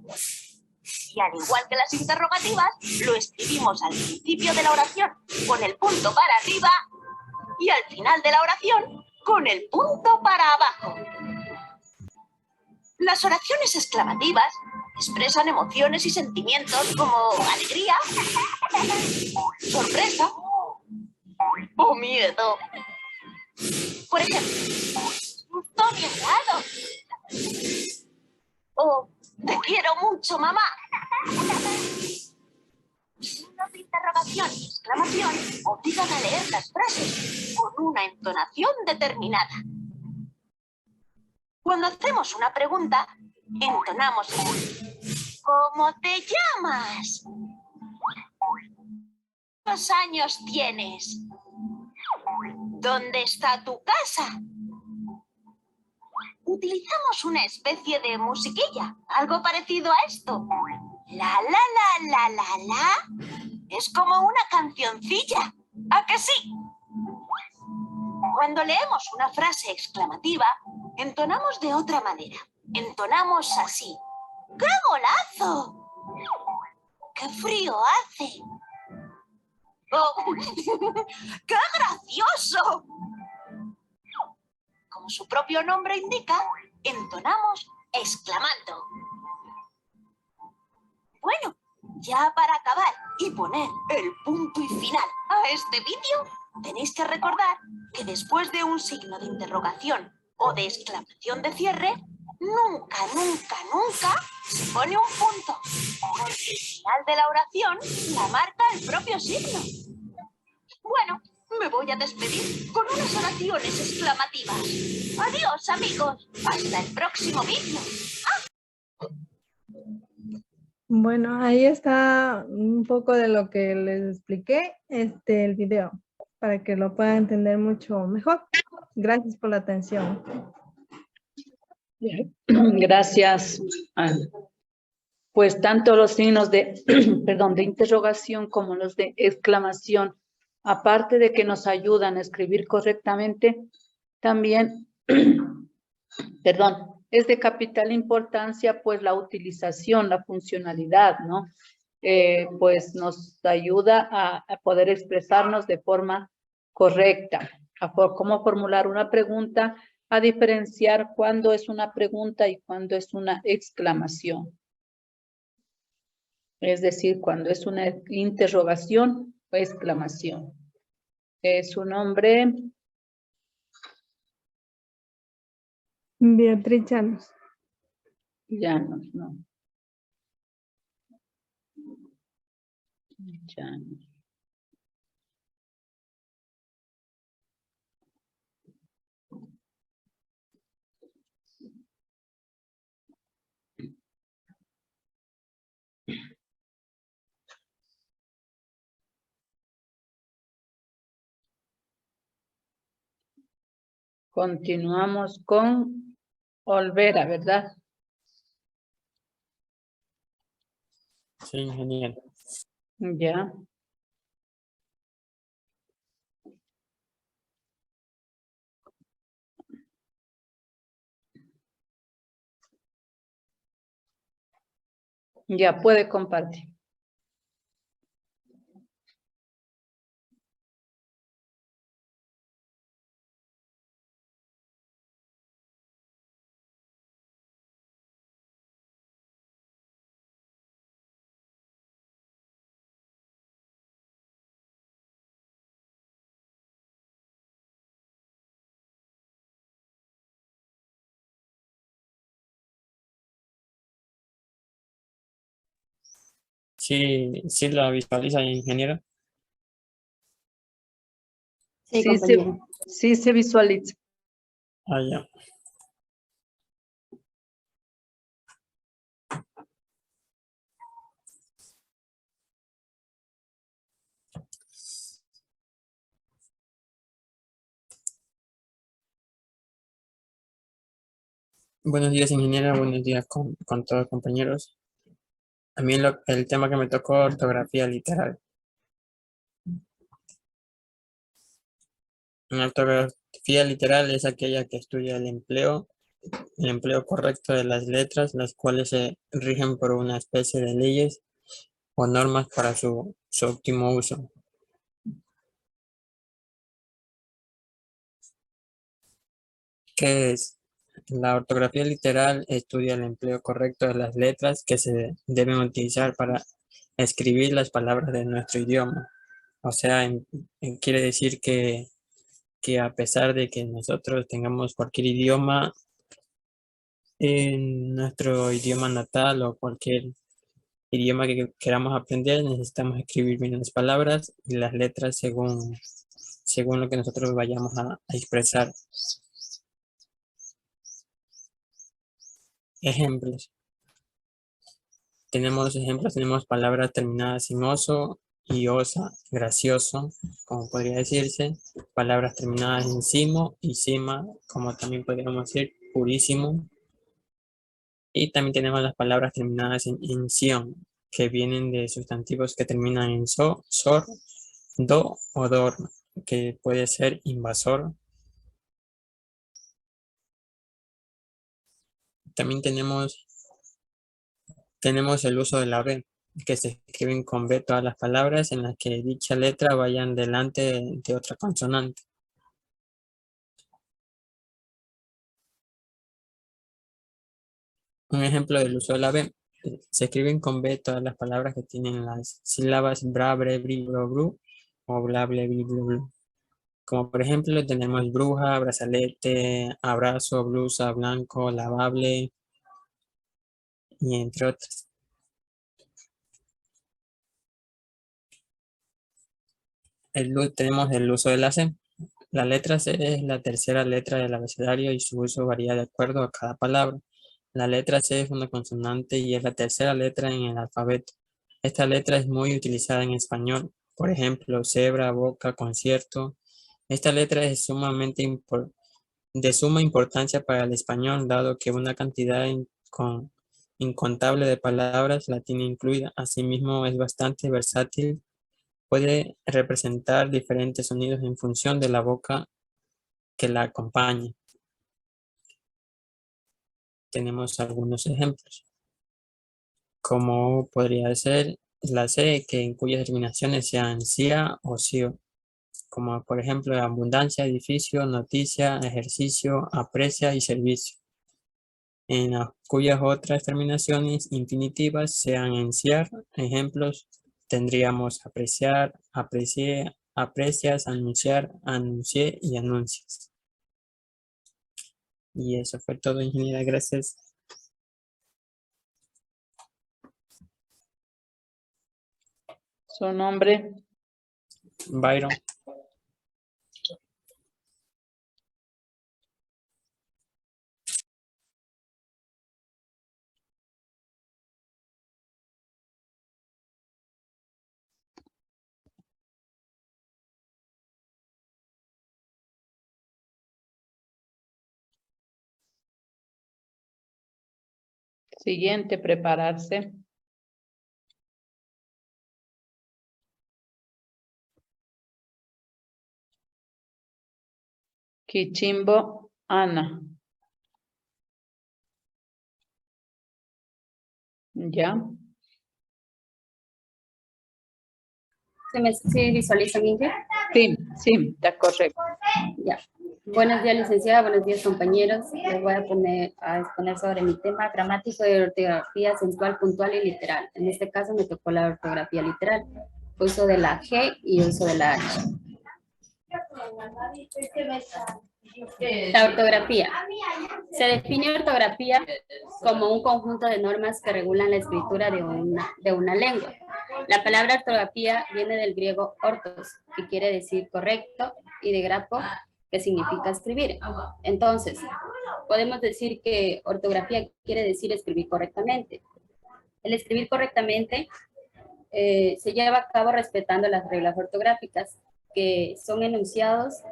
Y al igual que las interrogativas, lo escribimos al principio de la oración con el punto para arriba y al final de la oración con el punto para abajo. Las oraciones exclamativas expresan emociones y sentimientos como alegría, sorpresa o miedo. Por ejemplo, estoy helado. O te quiero mucho, mamá. Signos de interrogación y exclamación obligan a leer las frases con una entonación determinada. Cuando hacemos una pregunta, entonamos ¿cómo te llamas? ¿Cuántos años tienes? ¿Dónde está tu casa? Utilizamos una especie de musiquilla, algo parecido a esto. La, la, la, la, la, la. Es como una cancioncilla, ¿a que sí? Cuando leemos una frase exclamativa, entonamos de otra manera. Entonamos así. ¡Qué golazo! ¡Qué frío hace! ¡Oh! ¡Qué gracioso! Como como su propio nombre indica, entonamos exclamando. Bueno, ya para acabar y poner el punto y final a este vídeo, tenéis que recordar que después de un signo de interrogación o de exclamación de cierre, nunca, nunca, nunca se pone un punto, porque el final de la oración la marca el propio signo. Bueno, me voy a despedir con unas oraciones exclamativas. Adiós, amigos. Hasta el próximo vídeo. Bueno, ahí está un poco de lo que les expliqué, el video, para que lo puedan entender mucho mejor. Gracias por la atención. Gracias. Pues tanto los signos de, perdón, de interrogación como los de exclamación, aparte de que nos ayudan a escribir correctamente, también, perdón, es de capital importancia pues la utilización, la funcionalidad, ¿no? Pues nos ayuda a poder expresarnos de forma correcta, cómo formular una pregunta, a diferenciar cuándo es una pregunta y cuándo es una exclamación. Es decir, cuando es una interrogación o exclamación. Su nombre. Beatriz Llanos. Llanos, no. Llanos. Continuamos con Olvera, ¿verdad? Sí, ingeniero. Ya. Ya puede compartir. Sí, sí la visualiza, ingeniero. Sí, Sí, compañero. sí se visualiza. Ah, ya. Buenos días, ingeniera. Buenos días con todos los compañeros. A mí el tema que me tocó, ortografía literal. Una ortografía literal es aquella que estudia el empleo correcto de las letras, las cuales se rigen por una especie de leyes o normas para su óptimo uso. ¿Qué es? La ortografía literal estudia el empleo correcto de las letras que se deben utilizar para escribir las palabras de nuestro idioma. O sea, quiere decir que a pesar de que nosotros tengamos cualquier idioma, en nuestro idioma natal o cualquier idioma que queramos aprender, necesitamos escribir bien las palabras y las letras según lo que nosotros vayamos a expresar. Ejemplos. Tenemos palabras terminadas en oso y osa, gracioso, como podría decirse. Palabras terminadas en simo y sima, como también podríamos decir purísimo. Y también tenemos las palabras terminadas en sion, que vienen de sustantivos que terminan en so, sor, do o dor, que puede ser invasor. También tenemos el uso de la B, que se escriben con B todas las palabras en las que dicha letra vayan delante de otra consonante. Un ejemplo del uso de la B. Se escriben con B todas las palabras que tienen las sílabas bra, bre, bri, bro, bru o bla, ble, bli, blu, blu. Como por ejemplo tenemos bruja, brazalete, abrazo, blusa, blanco, lavable y entre otras. Tenemos el uso de la C. La letra C es la tercera letra del abecedario y su uso varía de acuerdo a cada palabra. La letra C es una consonante y es la tercera letra en el alfabeto. Esta letra es muy utilizada en español. Por ejemplo, cebra, boca, concierto. Esta letra es de suma importancia para el español, dado que una cantidad incontable de palabras la tiene incluida. Asimismo, es bastante versátil. Puede representar diferentes sonidos en función de la boca que la acompañe. Tenemos algunos ejemplos, como podría ser la C, en cuyas terminaciones sean cia o cio, como por ejemplo abundancia, edificio, noticia, ejercicio, aprecia y servicio. En las cuyas otras terminaciones infinitivas sean enciar, ejemplos, tendríamos apreciar, aprecié, aprecias, anunciar, anuncié y anuncias. Y eso fue todo, ingeniera, gracias. Su nombre. Byron. Siguiente, prepararse. Quichimbo, Ana. ¿Ya? ¿Sí visualizan, Inge? Sí, está correcto. Ya. Buenos días, licenciada. Buenos días, compañeros. Les voy a exponer sobre mi tema gramático de ortografía acentual, puntual y literal. En este caso me tocó la ortografía literal. Uso de la G y uso de la H. La ortografía. Se define ortografía como un conjunto de normas que regulan la escritura de una lengua. La palabra ortografía viene del griego ortos, que quiere decir correcto, y de grapo, que significa escribir. Entonces, podemos decir que ortografía quiere decir escribir correctamente. El escribir correctamente se lleva a cabo respetando las reglas ortográficas, que son enunciados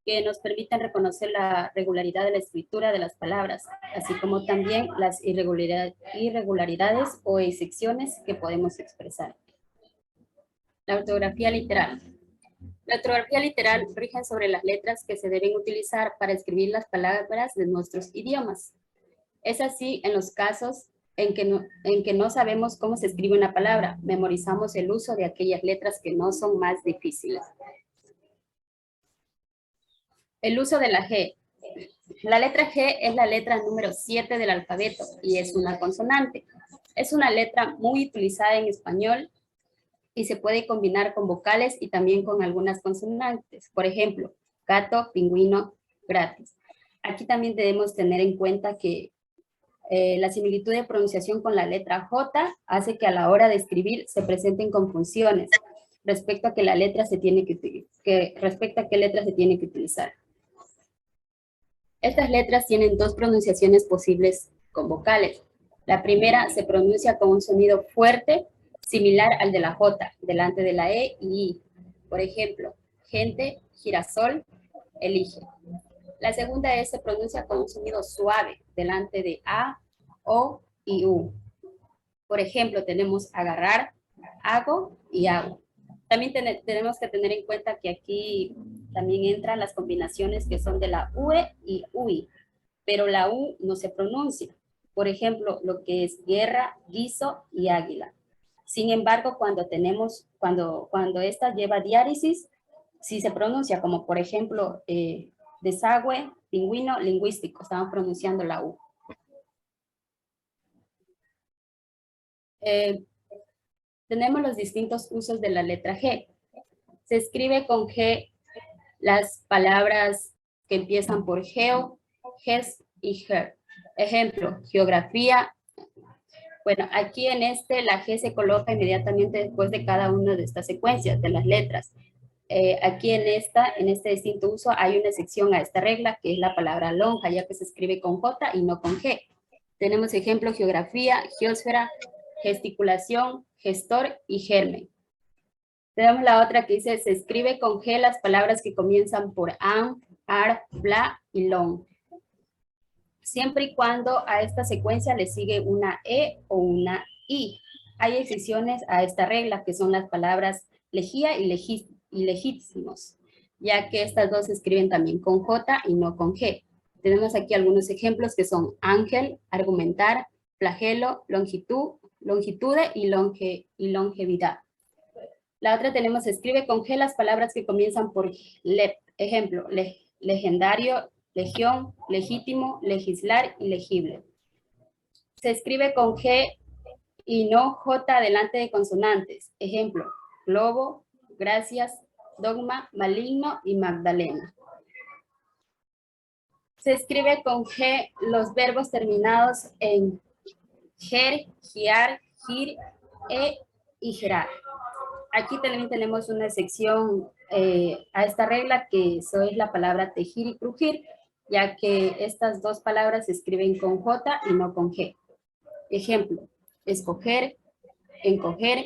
que nos permiten reconocer la regularidad de la escritura de las palabras, así como también las irregularidades o excepciones que podemos expresar. La ortografía literal. La ortografía literal rige sobre las letras que se deben utilizar para escribir las palabras de nuestros idiomas. Es así en los casos en que no sabemos cómo se escribe una palabra, memorizamos el uso de aquellas letras que no son más difíciles. El uso de la G. La letra G es la letra número 7 del alfabeto y es una consonante. Es una letra muy utilizada en español y se puede combinar con vocales y también con algunas consonantes. Por ejemplo, gato, pingüino, gratis. Aquí también debemos tener en cuenta que la similitud de pronunciación con la letra J hace que a la hora de escribir se presenten confusiones respecto a qué letra se tiene que utilizar. Estas letras tienen dos pronunciaciones posibles con vocales. La primera se pronuncia con un sonido fuerte, similar al de la J, delante de la E y I. Por ejemplo, gente, girasol, elige. La segunda E se pronuncia con un sonido suave, delante de A, O y U. Por ejemplo, tenemos agarrar, hago y hago. También tenemos que tener en cuenta que aquí también entran las combinaciones que son de la UE y UI, pero la U no se pronuncia. Por ejemplo, lo que es guerra, guiso y águila. Sin embargo, cuando esta lleva diáresis, sí se pronuncia, como por ejemplo, desagüe, pingüino, lingüístico. Estamos pronunciando la U. Tenemos los distintos usos de la letra G. Se escribe con G las palabras que empiezan por geo, ges y her. Ejemplo, geografía. Bueno, aquí en la G se coloca inmediatamente después de cada una de estas secuencias de las letras. Aquí en este distinto uso hay una excepción a esta regla, que es la palabra lonja, ya que se escribe con J y no con G. Tenemos ejemplo, geografía, geósfera, gesticulación, gestor y germen. Tenemos la otra que dice, se escribe con G las palabras que comienzan por an, ar, bla y long. Siempre y cuando a esta secuencia le sigue una E o una I. Hay excepciones a esta regla, que son las palabras lejía y legítimos, ya que estas dos se escriben también con J y no con G. Tenemos aquí algunos ejemplos que son ángel, argumentar, flagelo, longitude y longevidad. La otra tenemos, se escribe con G las palabras que comienzan por lep. Ejemplo, legendario, legión, legítimo, legislar y legible. Se escribe con G y no J delante de consonantes. Ejemplo, globo, gracias, dogma, maligno y magdalena. Se escribe con G los verbos terminados en ger, giar, gir, y gerar. Aquí también tenemos una excepción a esta regla, que eso es la palabra tejir y crujir, ya que estas dos palabras se escriben con J y no con G. Ejemplo, escoger, encoger,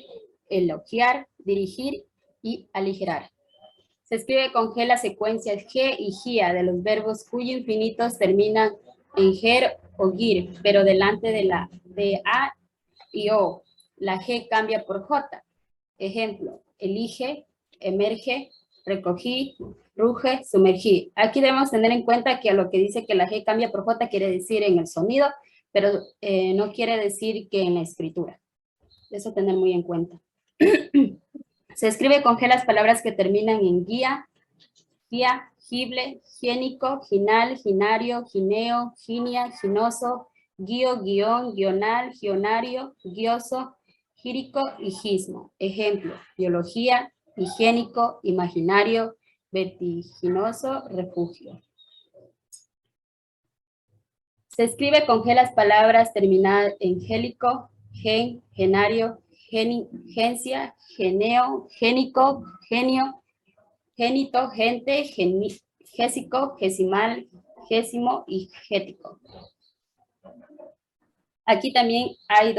elogiar, dirigir y aligerar. Se escribe con G las secuencias G y GIA de los verbos cuyo infinitos terminan en ger o gir, pero delante de A y O, la G cambia por J. Ejemplo, elige, emerge, recogí, ruge, sumergí. Aquí debemos tener en cuenta que a lo que dice que la G cambia por J quiere decir en el sonido, pero no quiere decir que en la escritura. Eso tener muy en cuenta. Se escribe con G las palabras que terminan en guía, gible, giénico, ginal, ginario, gineo, ginia, ginoso, guío, guión, guional, guionario, guioso, gírico y gismo. Ejemplo, biología, higiénico, imaginario, vertiginoso, refugio. Se escribe con G las palabras terminadas en gélico, gen, genario, gencia, geneo, génico, genio, génito, gente, gésico, gesimal, gésimo y gético. Aquí también hay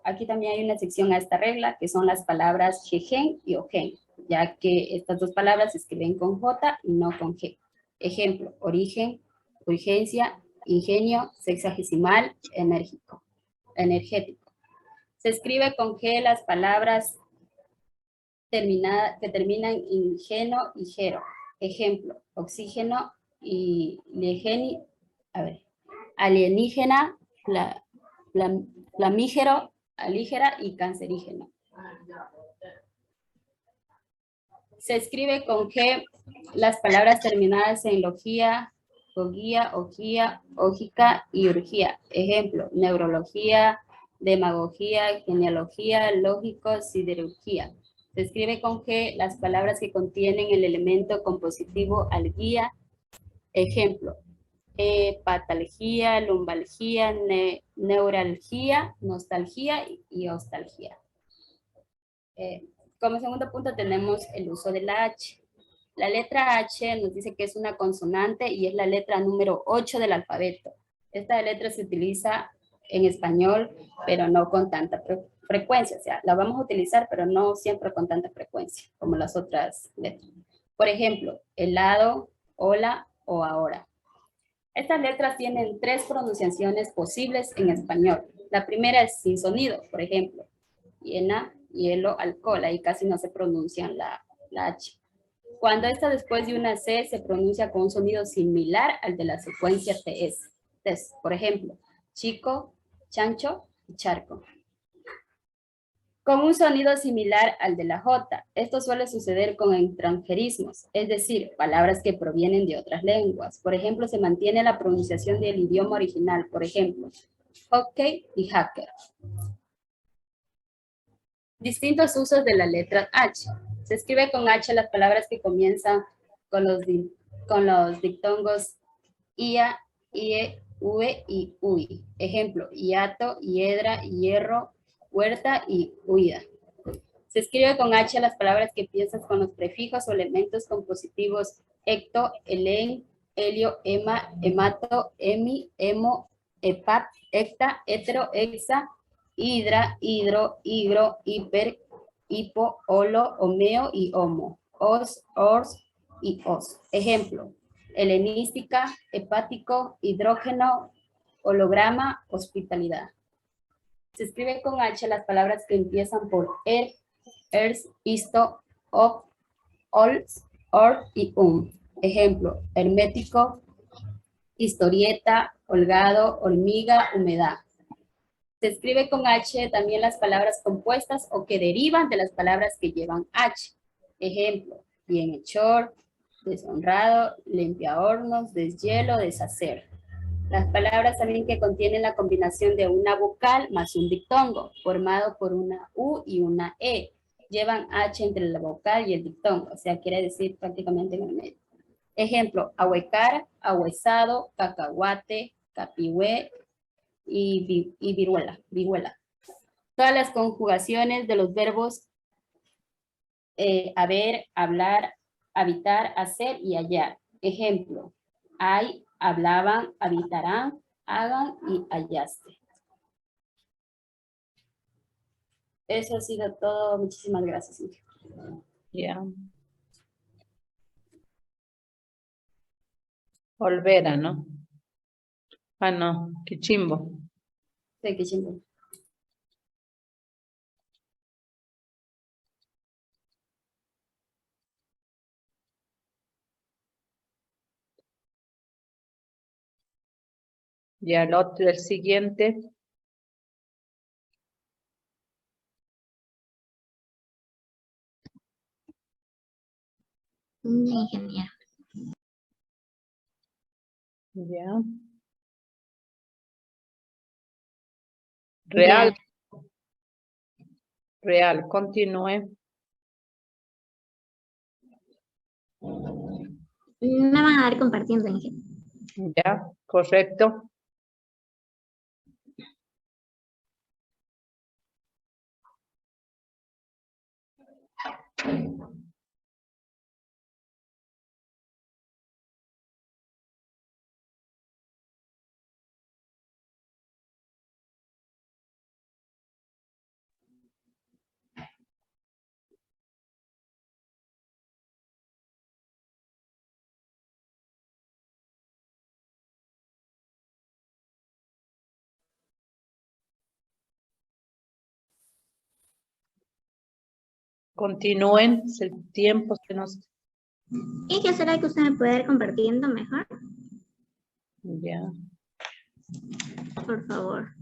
aquí también hay una sección a esta regla, que son las palabras gegen y ogen, ya que estas dos palabras se escriben con J y no con G. Ejemplo, origen, urgencia, ingenio, sexagesimal, energético. Se escribe con G las palabras que terminan en geno y gero. Ejemplo, oxígeno y alienígena, flamígero, alígera y cancerígeno. Se escribe con G las palabras terminadas en logía, gogía, ojía, ógica y urgía. Ejemplo, neurología, demagogía, genealogía, lógico, siderurgia. Se escribe con G las palabras que contienen el elemento compositivo algía. Ejemplo, patalgía, lumbalgía, neuralgía, nostalgia y ostalgia. Como segundo punto tenemos el uso de la H. La letra H nos dice que es una consonante y es la letra número 8 del alfabeto. Esta letra se utiliza en español, pero no con tanta frecuencia. O sea, la vamos a utilizar, pero no siempre con tanta frecuencia como las otras letras. Por ejemplo, helado, hola o ahora. Estas letras tienen 3 pronunciaciones posibles en español. La primera es sin sonido, por ejemplo, hiena, hielo, alcohol. Ahí casi no se pronuncian la H. Cuando está después de una C, se pronuncia con un sonido similar al de la secuencia TS. Por ejemplo, chico, chancho y charco. Con un sonido similar al de la J. Esto suele suceder con extranjerismos, es decir, palabras que provienen de otras lenguas. Por ejemplo, se mantiene la pronunciación del idioma original. Por ejemplo, hockey y hacker. Distintos usos de la letra H. Se escribe con H las palabras que comienzan con los diptongos ia, ie, ue y ui. Ejemplo, hiato, hiedra, hierro, huerta y huida. Se escribe con H las palabras que empiezan con los prefijos o elementos compositivos ecto, elen, helio, ema, hemato, emi, hemo, hepat, hecta, hetero, hexa, hidra, hidro, higro, hiper, hipo, holo, homeo y homo. Os, ors y os. Ejemplo, helenística, hepático, hidrógeno, holograma, hospitalidad. Se escribe con H las palabras que empiezan por ers, isto, op, ols, or y Ejemplo, hermético, historieta, holgado, hormiga, humedad. Se escribe con H también las palabras compuestas o que derivan de las palabras que llevan H. Ejemplo, bienhechor, deshonrado, limpiahornos, deshielo, deshacer. Las palabras también que contienen la combinación de una vocal más un diptongo, formado por una U y una E. Llevan H entre la vocal y el diptongo, o sea, quiere decir prácticamente en el medio. Ejemplo, ahuecar, ahuesado, cacahuate, capihue y vihuela. Todas las conjugaciones de los verbos haber, hablar, habitar, hacer y hallar. Ejemplo, hay, hablaban, habitarán, hagan y hallaste. Eso ha sido todo. Muchísimas gracias. Ya. Olvera, ¿no? Ah, no, qué chimbo. Sí, qué chimbo. Ya el otro, el siguiente. Ingeniero. Ya. Real. Real, continúe. Me van a dar compartiendo, ingeniero. Ya, correcto. Continúen, el tiempo se nos... ¿Y qué será que usted me puede ir compartiendo mejor? Ya. Por favor.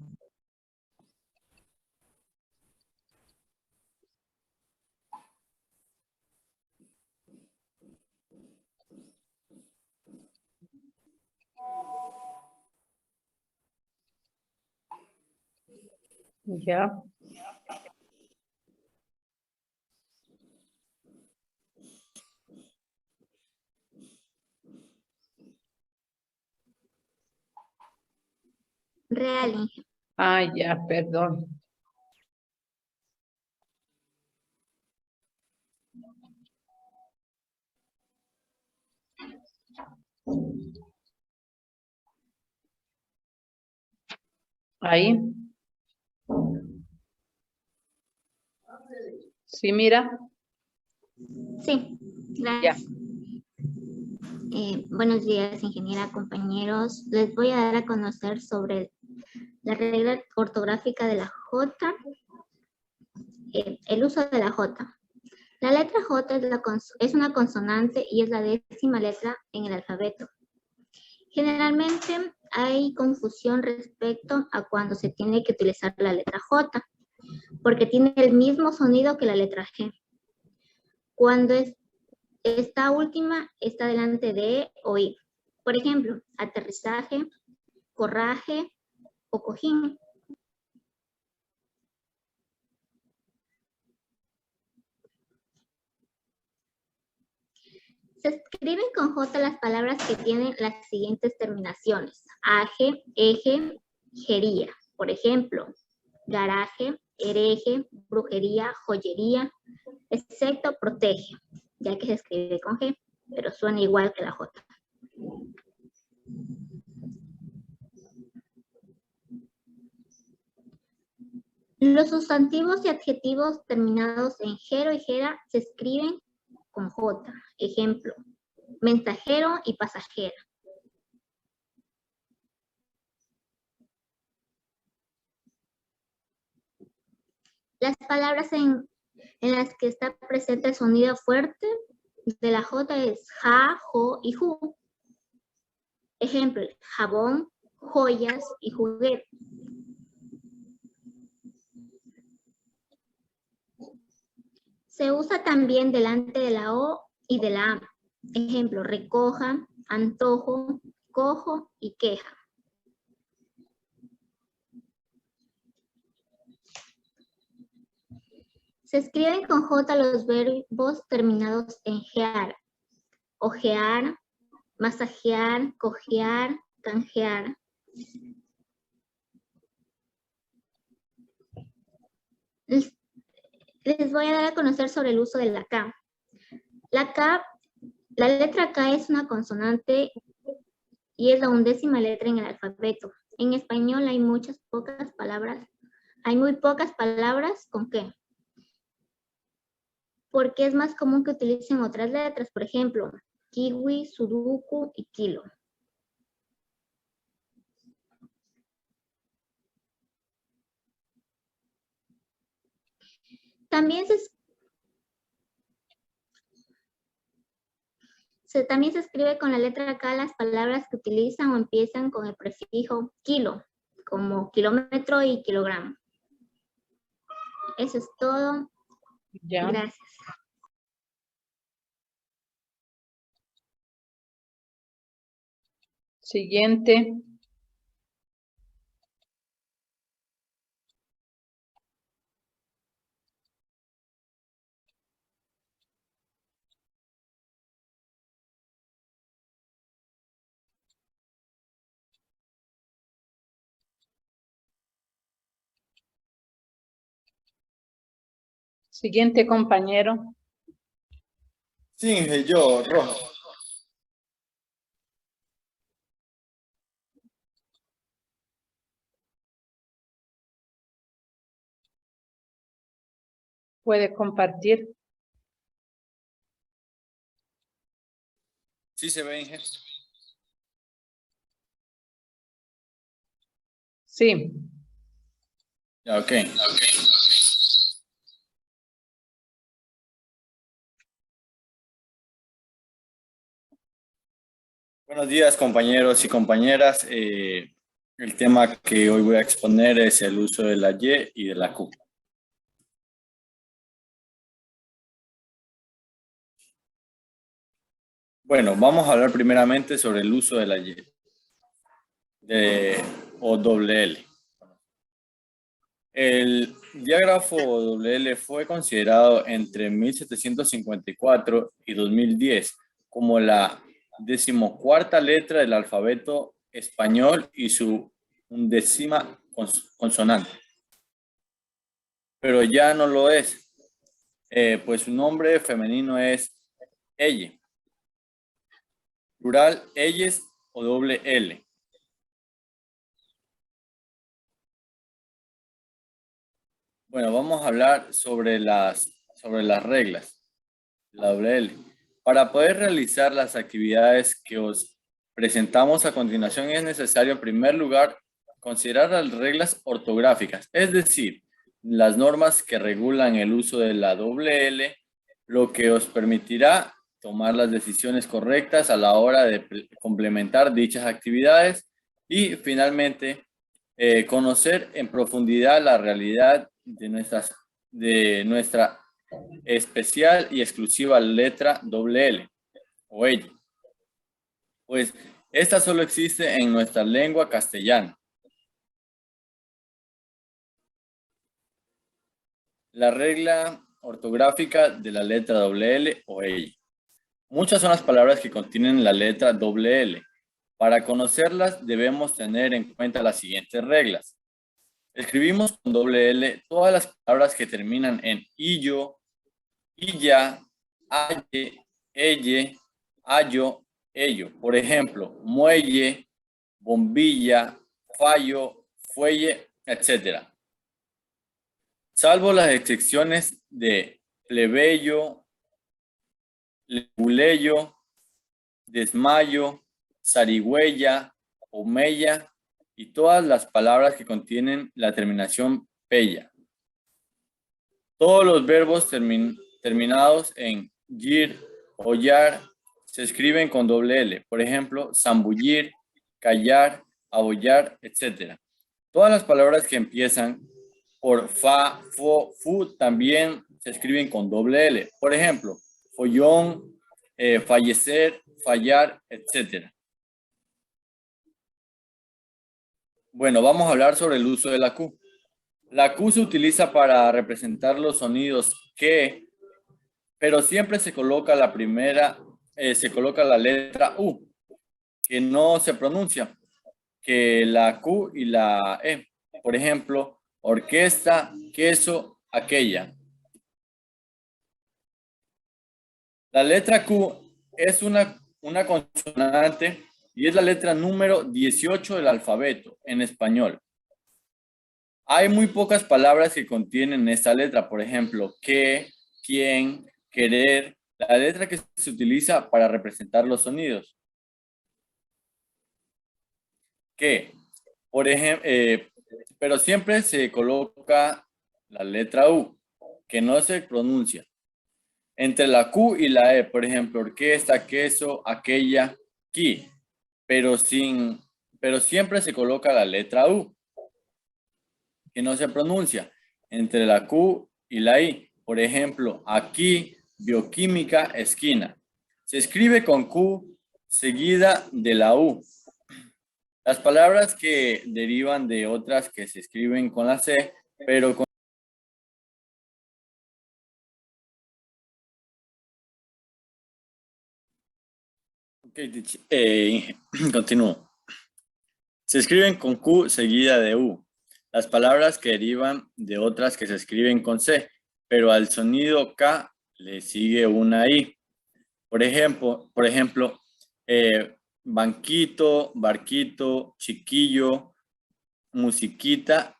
Ya. Real, ingeniero. Ah, ya, perdón. Ahí. Sí, mira. Sí, gracias. Buenos días, ingeniera, compañeros. Les voy a dar a conocer sobre la regla ortográfica de la J, el uso de la J. La letra J es una consonante y es la 10ª letra en el alfabeto. Generalmente hay confusión respecto a cuando se tiene que utilizar la letra J, porque tiene el mismo sonido que la letra G. Cuando esta última está delante de E o I. Por ejemplo, aterrizaje, corraje o cojín. Se escriben con J las palabras que tienen las siguientes terminaciones: aje, eje, jería. Por ejemplo, garaje, hereje, brujería, joyería, excepto protege, ya que se escribe con G, pero suena igual que la J. Los sustantivos y adjetivos terminados en jero y jera se escriben con J. Ejemplo, mensajero y pasajera. Las palabras en las que está presente el sonido fuerte de la J es ja, jo y ju. Ejemplo, jabón, joyas y juguete. Se usa también delante de la O y de la A. Ejemplo, recoja, antojo, cojo y queja. Se escriben con J los verbos terminados en gear. Ojear, masajear, cojear, canjear. Les voy a dar a conocer sobre el uso de la K. La letra K es una consonante y es la 11ª letra en el alfabeto. En español hay muy pocas palabras con K, porque es más común que utilicen otras letras, por ejemplo, kiwi, sudoku y kilo. También se escribe con la letra K las palabras que utilizan o empiezan con el prefijo kilo, como kilómetro y kilogramo. Eso es todo. Ya. Gracias. Siguiente. Siguiente compañero. Sí, yo, rojo. Puede compartir. Sí se ve, Inge. Sí. Ya, ok. Buenos días, compañeros y compañeras. El tema que hoy voy a exponer es el uso de la Y y de la Q. Bueno, vamos a hablar primeramente sobre el uso de la Y o doble L. El diágrafo doble L fue considerado entre 1754 y 2010 como la 14ª letra del alfabeto español y su 11ª consonante. Pero ya no lo es, pues su nombre femenino es ella. Plural, elles o doble L. Bueno, vamos a hablar sobre las reglas, la doble L. Para poder realizar las actividades que os presentamos a continuación es necesario en primer lugar considerar las reglas ortográficas, es decir, las normas que regulan el uso de la doble L, lo que os permitirá tomar las decisiones correctas a la hora de complementar dichas actividades y finalmente conocer en profundidad la realidad de nuestra especial y exclusiva letra doble L o ella. Pues esta solo existe en nuestra lengua castellana. La regla ortográfica de la letra doble L o ella. Muchas son las palabras que contienen la letra doble L. Para conocerlas debemos tener en cuenta las siguientes reglas. Escribimos con doble L todas las palabras que terminan en illo, illa, aye, elle, ayo, ello. Por ejemplo, muelle, bombilla, fallo, fuelle, etc. Salvo las excepciones de plebeyo, leguleyo, desmayo, zarigüeya, omeya y todas las palabras que contienen la terminación peya. Todos los verbos terminados en yir o yar se escriben con doble L. Por ejemplo, zambullir, callar, abollar, etc. Todas las palabras que empiezan por fa, fo, fu también se escriben con doble L. Por ejemplo, follón, fallecer, fallar, etc. Bueno, vamos a hablar sobre el uso de la Q. La Q se utiliza para representar los sonidos que, pero siempre se coloca la letra U, que no se pronuncia, que la Q y la E. Por ejemplo, orquesta, queso, aquella. La letra Q es una consonante y es la letra número 18 del alfabeto en español. Hay muy pocas palabras que contienen esta letra, por ejemplo, que, quién, querer, la letra que se utiliza para representar los sonidos. Que, por ejemplo, pero siempre se coloca la letra U, que no se pronuncia. Entre la Q y la E, por ejemplo, orquesta, queso, aquella, qui, pero siempre se coloca la letra U, que no se pronuncia. Entre la Q y la I, por ejemplo, aquí, bioquímica, esquina. Se escribe con Q seguida de la U. Las palabras que derivan de otras que se escriben con la C, pero con continúo. Se escriben con Q seguida de U. Las palabras que derivan de otras que se escriben con C, pero al sonido K le sigue una I. Por ejemplo, banquito, barquito, chiquillo, musiquita,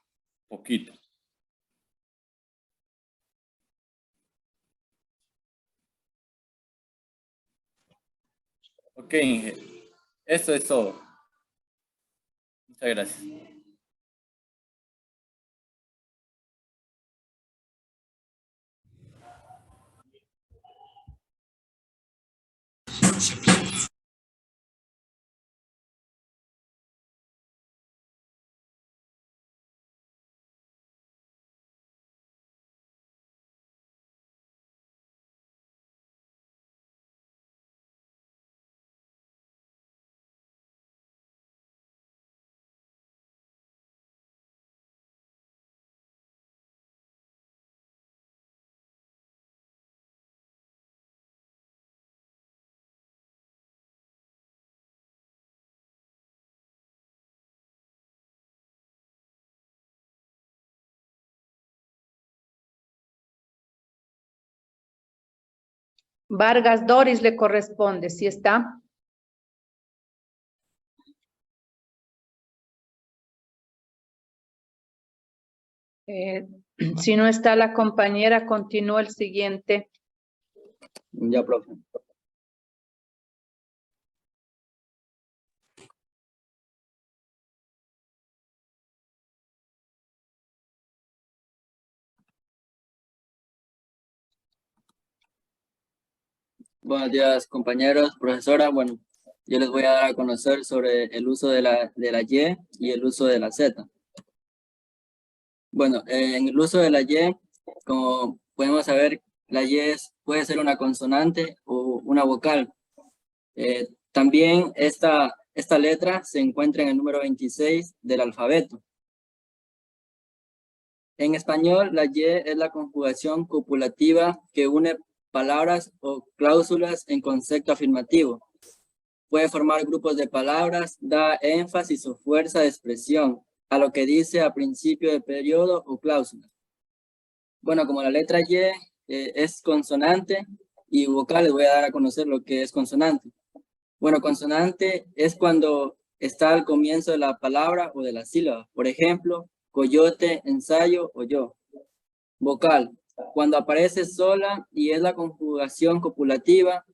poquito. Ok, Inge. Esto es todo. Muchas gracias. Vargas Doris le corresponde, ¿sí está? Si no está la compañera, continúa el siguiente. Ya, profe. Buenos días, compañeros, profesora. Bueno, yo les voy a dar a conocer sobre el uso de la Y y el uso de la Z. Bueno, en el uso de la Y, como podemos saber, la Y puede ser una consonante o una vocal. También esta letra se encuentra en el número 26 del alfabeto. En español, la Y es la conjugación copulativa que une palabras o cláusulas en concepto afirmativo. Puede formar grupos de palabras, da énfasis o fuerza de expresión a lo que dice a principio de periodo o cláusula. Bueno, como la letra Y es consonante y vocal, les voy a dar a conocer lo que es consonante. Bueno, consonante es cuando está al comienzo de la palabra o de la sílaba. Por ejemplo, coyote, ensayo o yo. Vocal, cuando aparece sola y es la conjugación copulativa,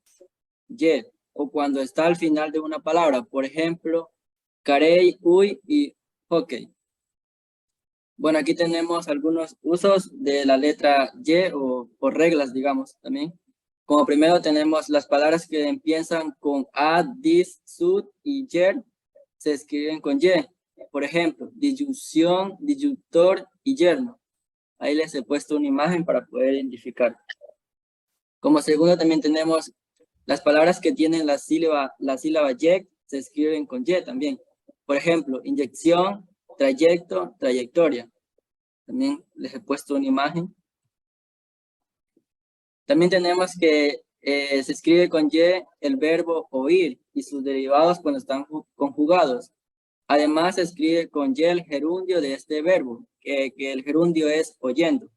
Y, o cuando está al final de una palabra. Por ejemplo, carey, uy y hockey. Bueno, aquí tenemos algunos usos de la letra Y o reglas, digamos, también. Como primero tenemos las palabras que empiezan con a, dis, sud y yer, se escriben con Y. Por ejemplo, disyunción, disyuntor y yerno. Ahí les he puesto una imagen para poder identificar. Como segundo también tenemos las palabras que tienen la sílaba Y, se escriben con Y también. Por ejemplo, inyección, trayecto, trayectoria. También les he puesto una imagen. También tenemos que se escribe con Y el verbo oír y sus derivados cuando están conjugados. Además, se escribe con Y el gerundio de este verbo, que el gerundio es oyendo.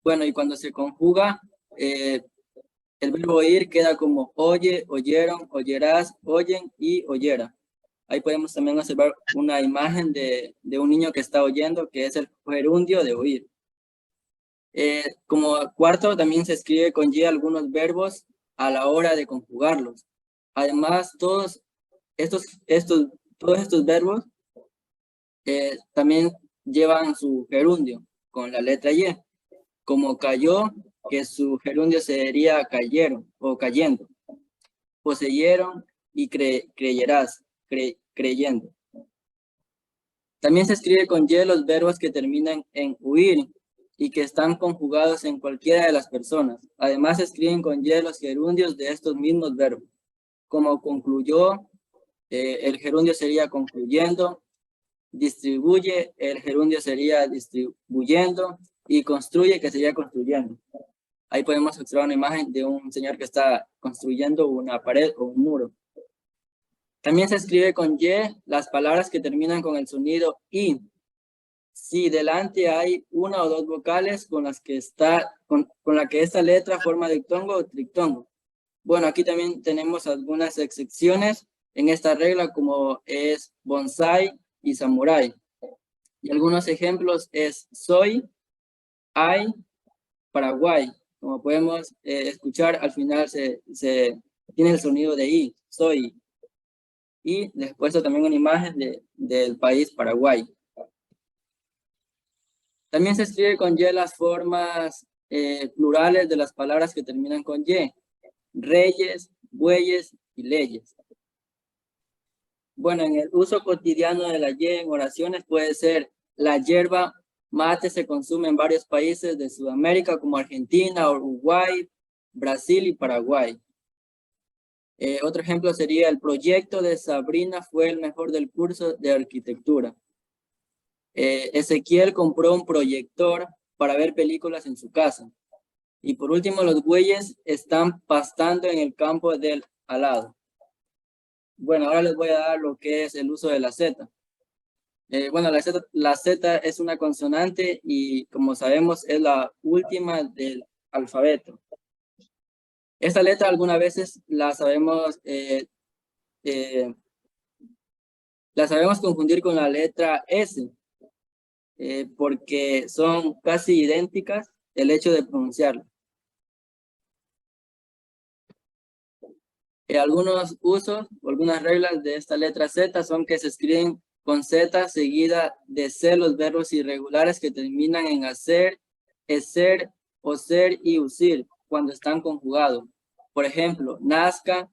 Bueno, y cuando se conjuga, el verbo oír queda como oye, oyeron, oyerás, oyen y oyera. Ahí podemos también observar una imagen de un niño que está oyendo, que es el gerundio de oír. Como cuarto, también se escribe con Y algunos verbos a la hora de conjugarlos. Además, todos estos verbos también llevan su gerundio con la letra Y. Como cayó, que su gerundio sería cayeron o cayendo. Poseyeron y creyerás, creyendo. También se escribe con Y los verbos que terminan en huir y que están conjugados en cualquiera de las personas. Además, se escriben con Y los gerundios de estos mismos verbos. Como concluyó, el gerundio sería concluyendo. Distribuye, el gerundio sería distribuyendo. Y construye, que sería construyendo. Ahí podemos observar una imagen de un señor que está construyendo una pared o un muro. También se escribe con Y las palabras que terminan con el sonido I. Si delante hay una o dos vocales con la que esta letra forma diptongo o triptongo. Bueno, aquí también tenemos algunas excepciones en esta regla, como es bonsai y samurai. Y algunos ejemplos es soy, hay, Paraguay. Como podemos escuchar, al final se tiene el sonido de I, soy. Y les he puesto también una imagen del país Paraguay. También se escribe con Y las formas plurales de las palabras que terminan con Y. Reyes, bueyes y leyes. Bueno, en el uso cotidiano de la Y en oraciones puede ser la hierba mate se consume en varios países de Sudamérica como Argentina, Uruguay, Brasil y Paraguay. Otro ejemplo sería el proyecto de Sabrina fue el mejor del curso de arquitectura. Ezequiel compró un proyector para ver películas en su casa. Y por último, los bueyes están pastando en el campo del al lado. Bueno, ahora les voy a dar lo que es el uso de la Z. Bueno, la Z es una consonante y como sabemos es la última del alfabeto. Esta letra algunas veces la sabemos confundir con la letra S. Porque son casi idénticas el hecho de pronunciarlo. Algunos usos o algunas reglas de esta letra Z son que se escriben con Z seguida de C los verbos irregulares que terminan en hacer, eser, oser y usir cuando están conjugados. Por ejemplo, nazca,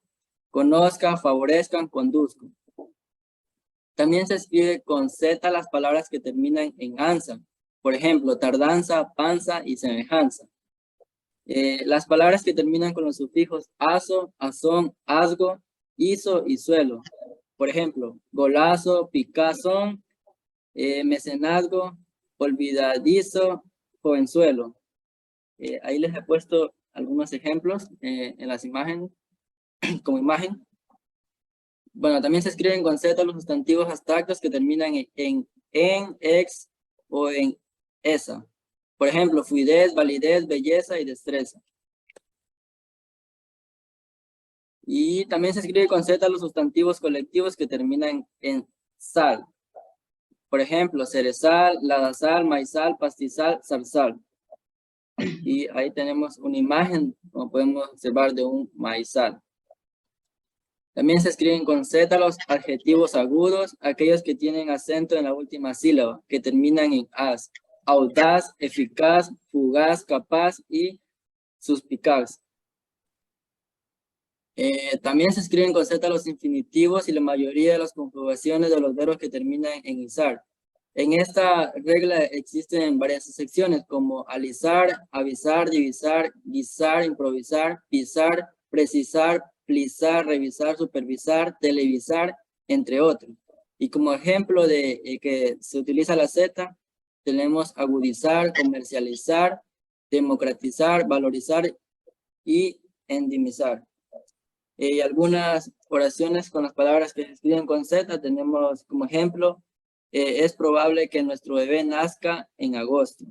conozca, favorezcan, conduzcan. También se escribe con Z las palabras que terminan en ansa. Por ejemplo, tardanza, panza y semejanza. Las palabras que terminan con los sufijos aso, azón, asgo, hizo y suelo. Por ejemplo, golazo, picazón, mecenazgo, olvidadizo, jovenzuelo. Ahí les he puesto algunos ejemplos en las imágenes, como imagen. Bueno, también se escriben con Z los sustantivos abstractos que terminan en ex o en esa. Por ejemplo, fluidez, validez, belleza y destreza. Y también se escribe con Z los sustantivos colectivos que terminan en sal. Por ejemplo, cerezal, ladasal, maizal, pastizal, zarzal. Y ahí tenemos una imagen, como podemos observar, de un maizal. También se escriben con Z los adjetivos agudos, aquellos que tienen acento en la última sílaba, que terminan en as. Audaz, eficaz, fugaz, capaz y suspicaz. También se escriben con Z los infinitivos y la mayoría de las conjugaciones de los verbos que terminan en izar. En esta regla existen varias secciones como alisar, avisar, divisar, guisar, improvisar, pisar, precisar, plisar, revisar, supervisar, televisar, entre otros. Y como ejemplo de que se utiliza la Z, tenemos agudizar, comercializar, democratizar, valorizar y endemizar. Y algunas oraciones con las palabras que se escriben con Z tenemos como ejemplo, es probable que nuestro bebé nazca en agosto.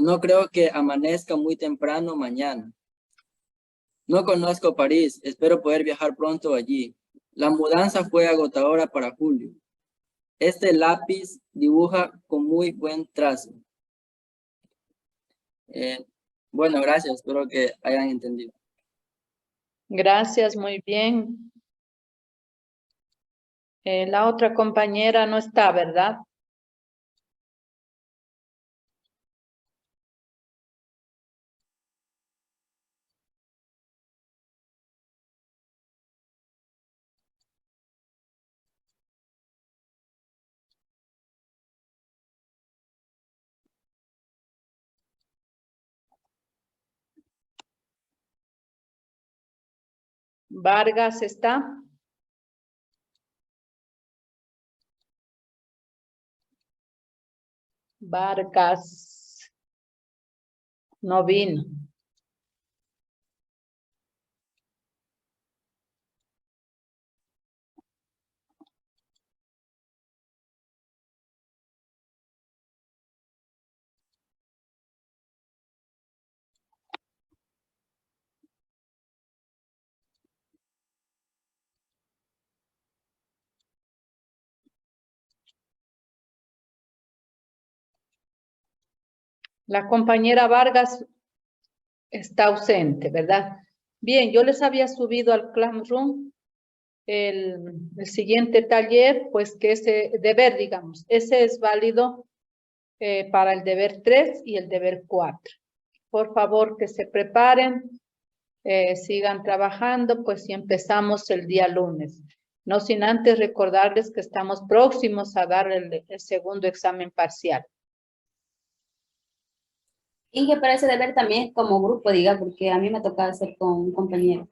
No creo que amanezca muy temprano mañana. No conozco París, espero poder viajar pronto allí. La mudanza fue agotadora para Julio. Este lápiz dibuja con muy buen trazo. Bueno, gracias, espero que hayan entendido. Gracias, muy bien. La otra compañera no está, ¿verdad? Vargas está. Vargas no vino. La compañera Vargas está ausente, ¿verdad? Bien, yo les había subido al Classroom el siguiente taller, pues que ese deber, digamos, ese es válido para el deber 3 y el deber 4. Por favor, que se preparen, sigan trabajando, pues si empezamos el día lunes. No sin antes recordarles que estamos próximos a dar el segundo examen parcial. Y que parece deber también como grupo, diga, porque a mí me toca hacer con un compañero.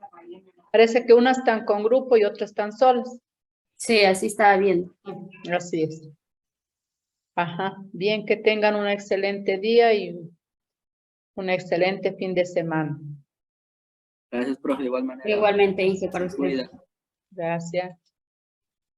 Parece que unas están con grupo y otras están solas. Sí, así estaba viendo. Así es. Ajá. Bien, que tengan un excelente día y un excelente fin de semana. Gracias, profe, de igual manera. Igualmente, Inge, para usted. Gracias.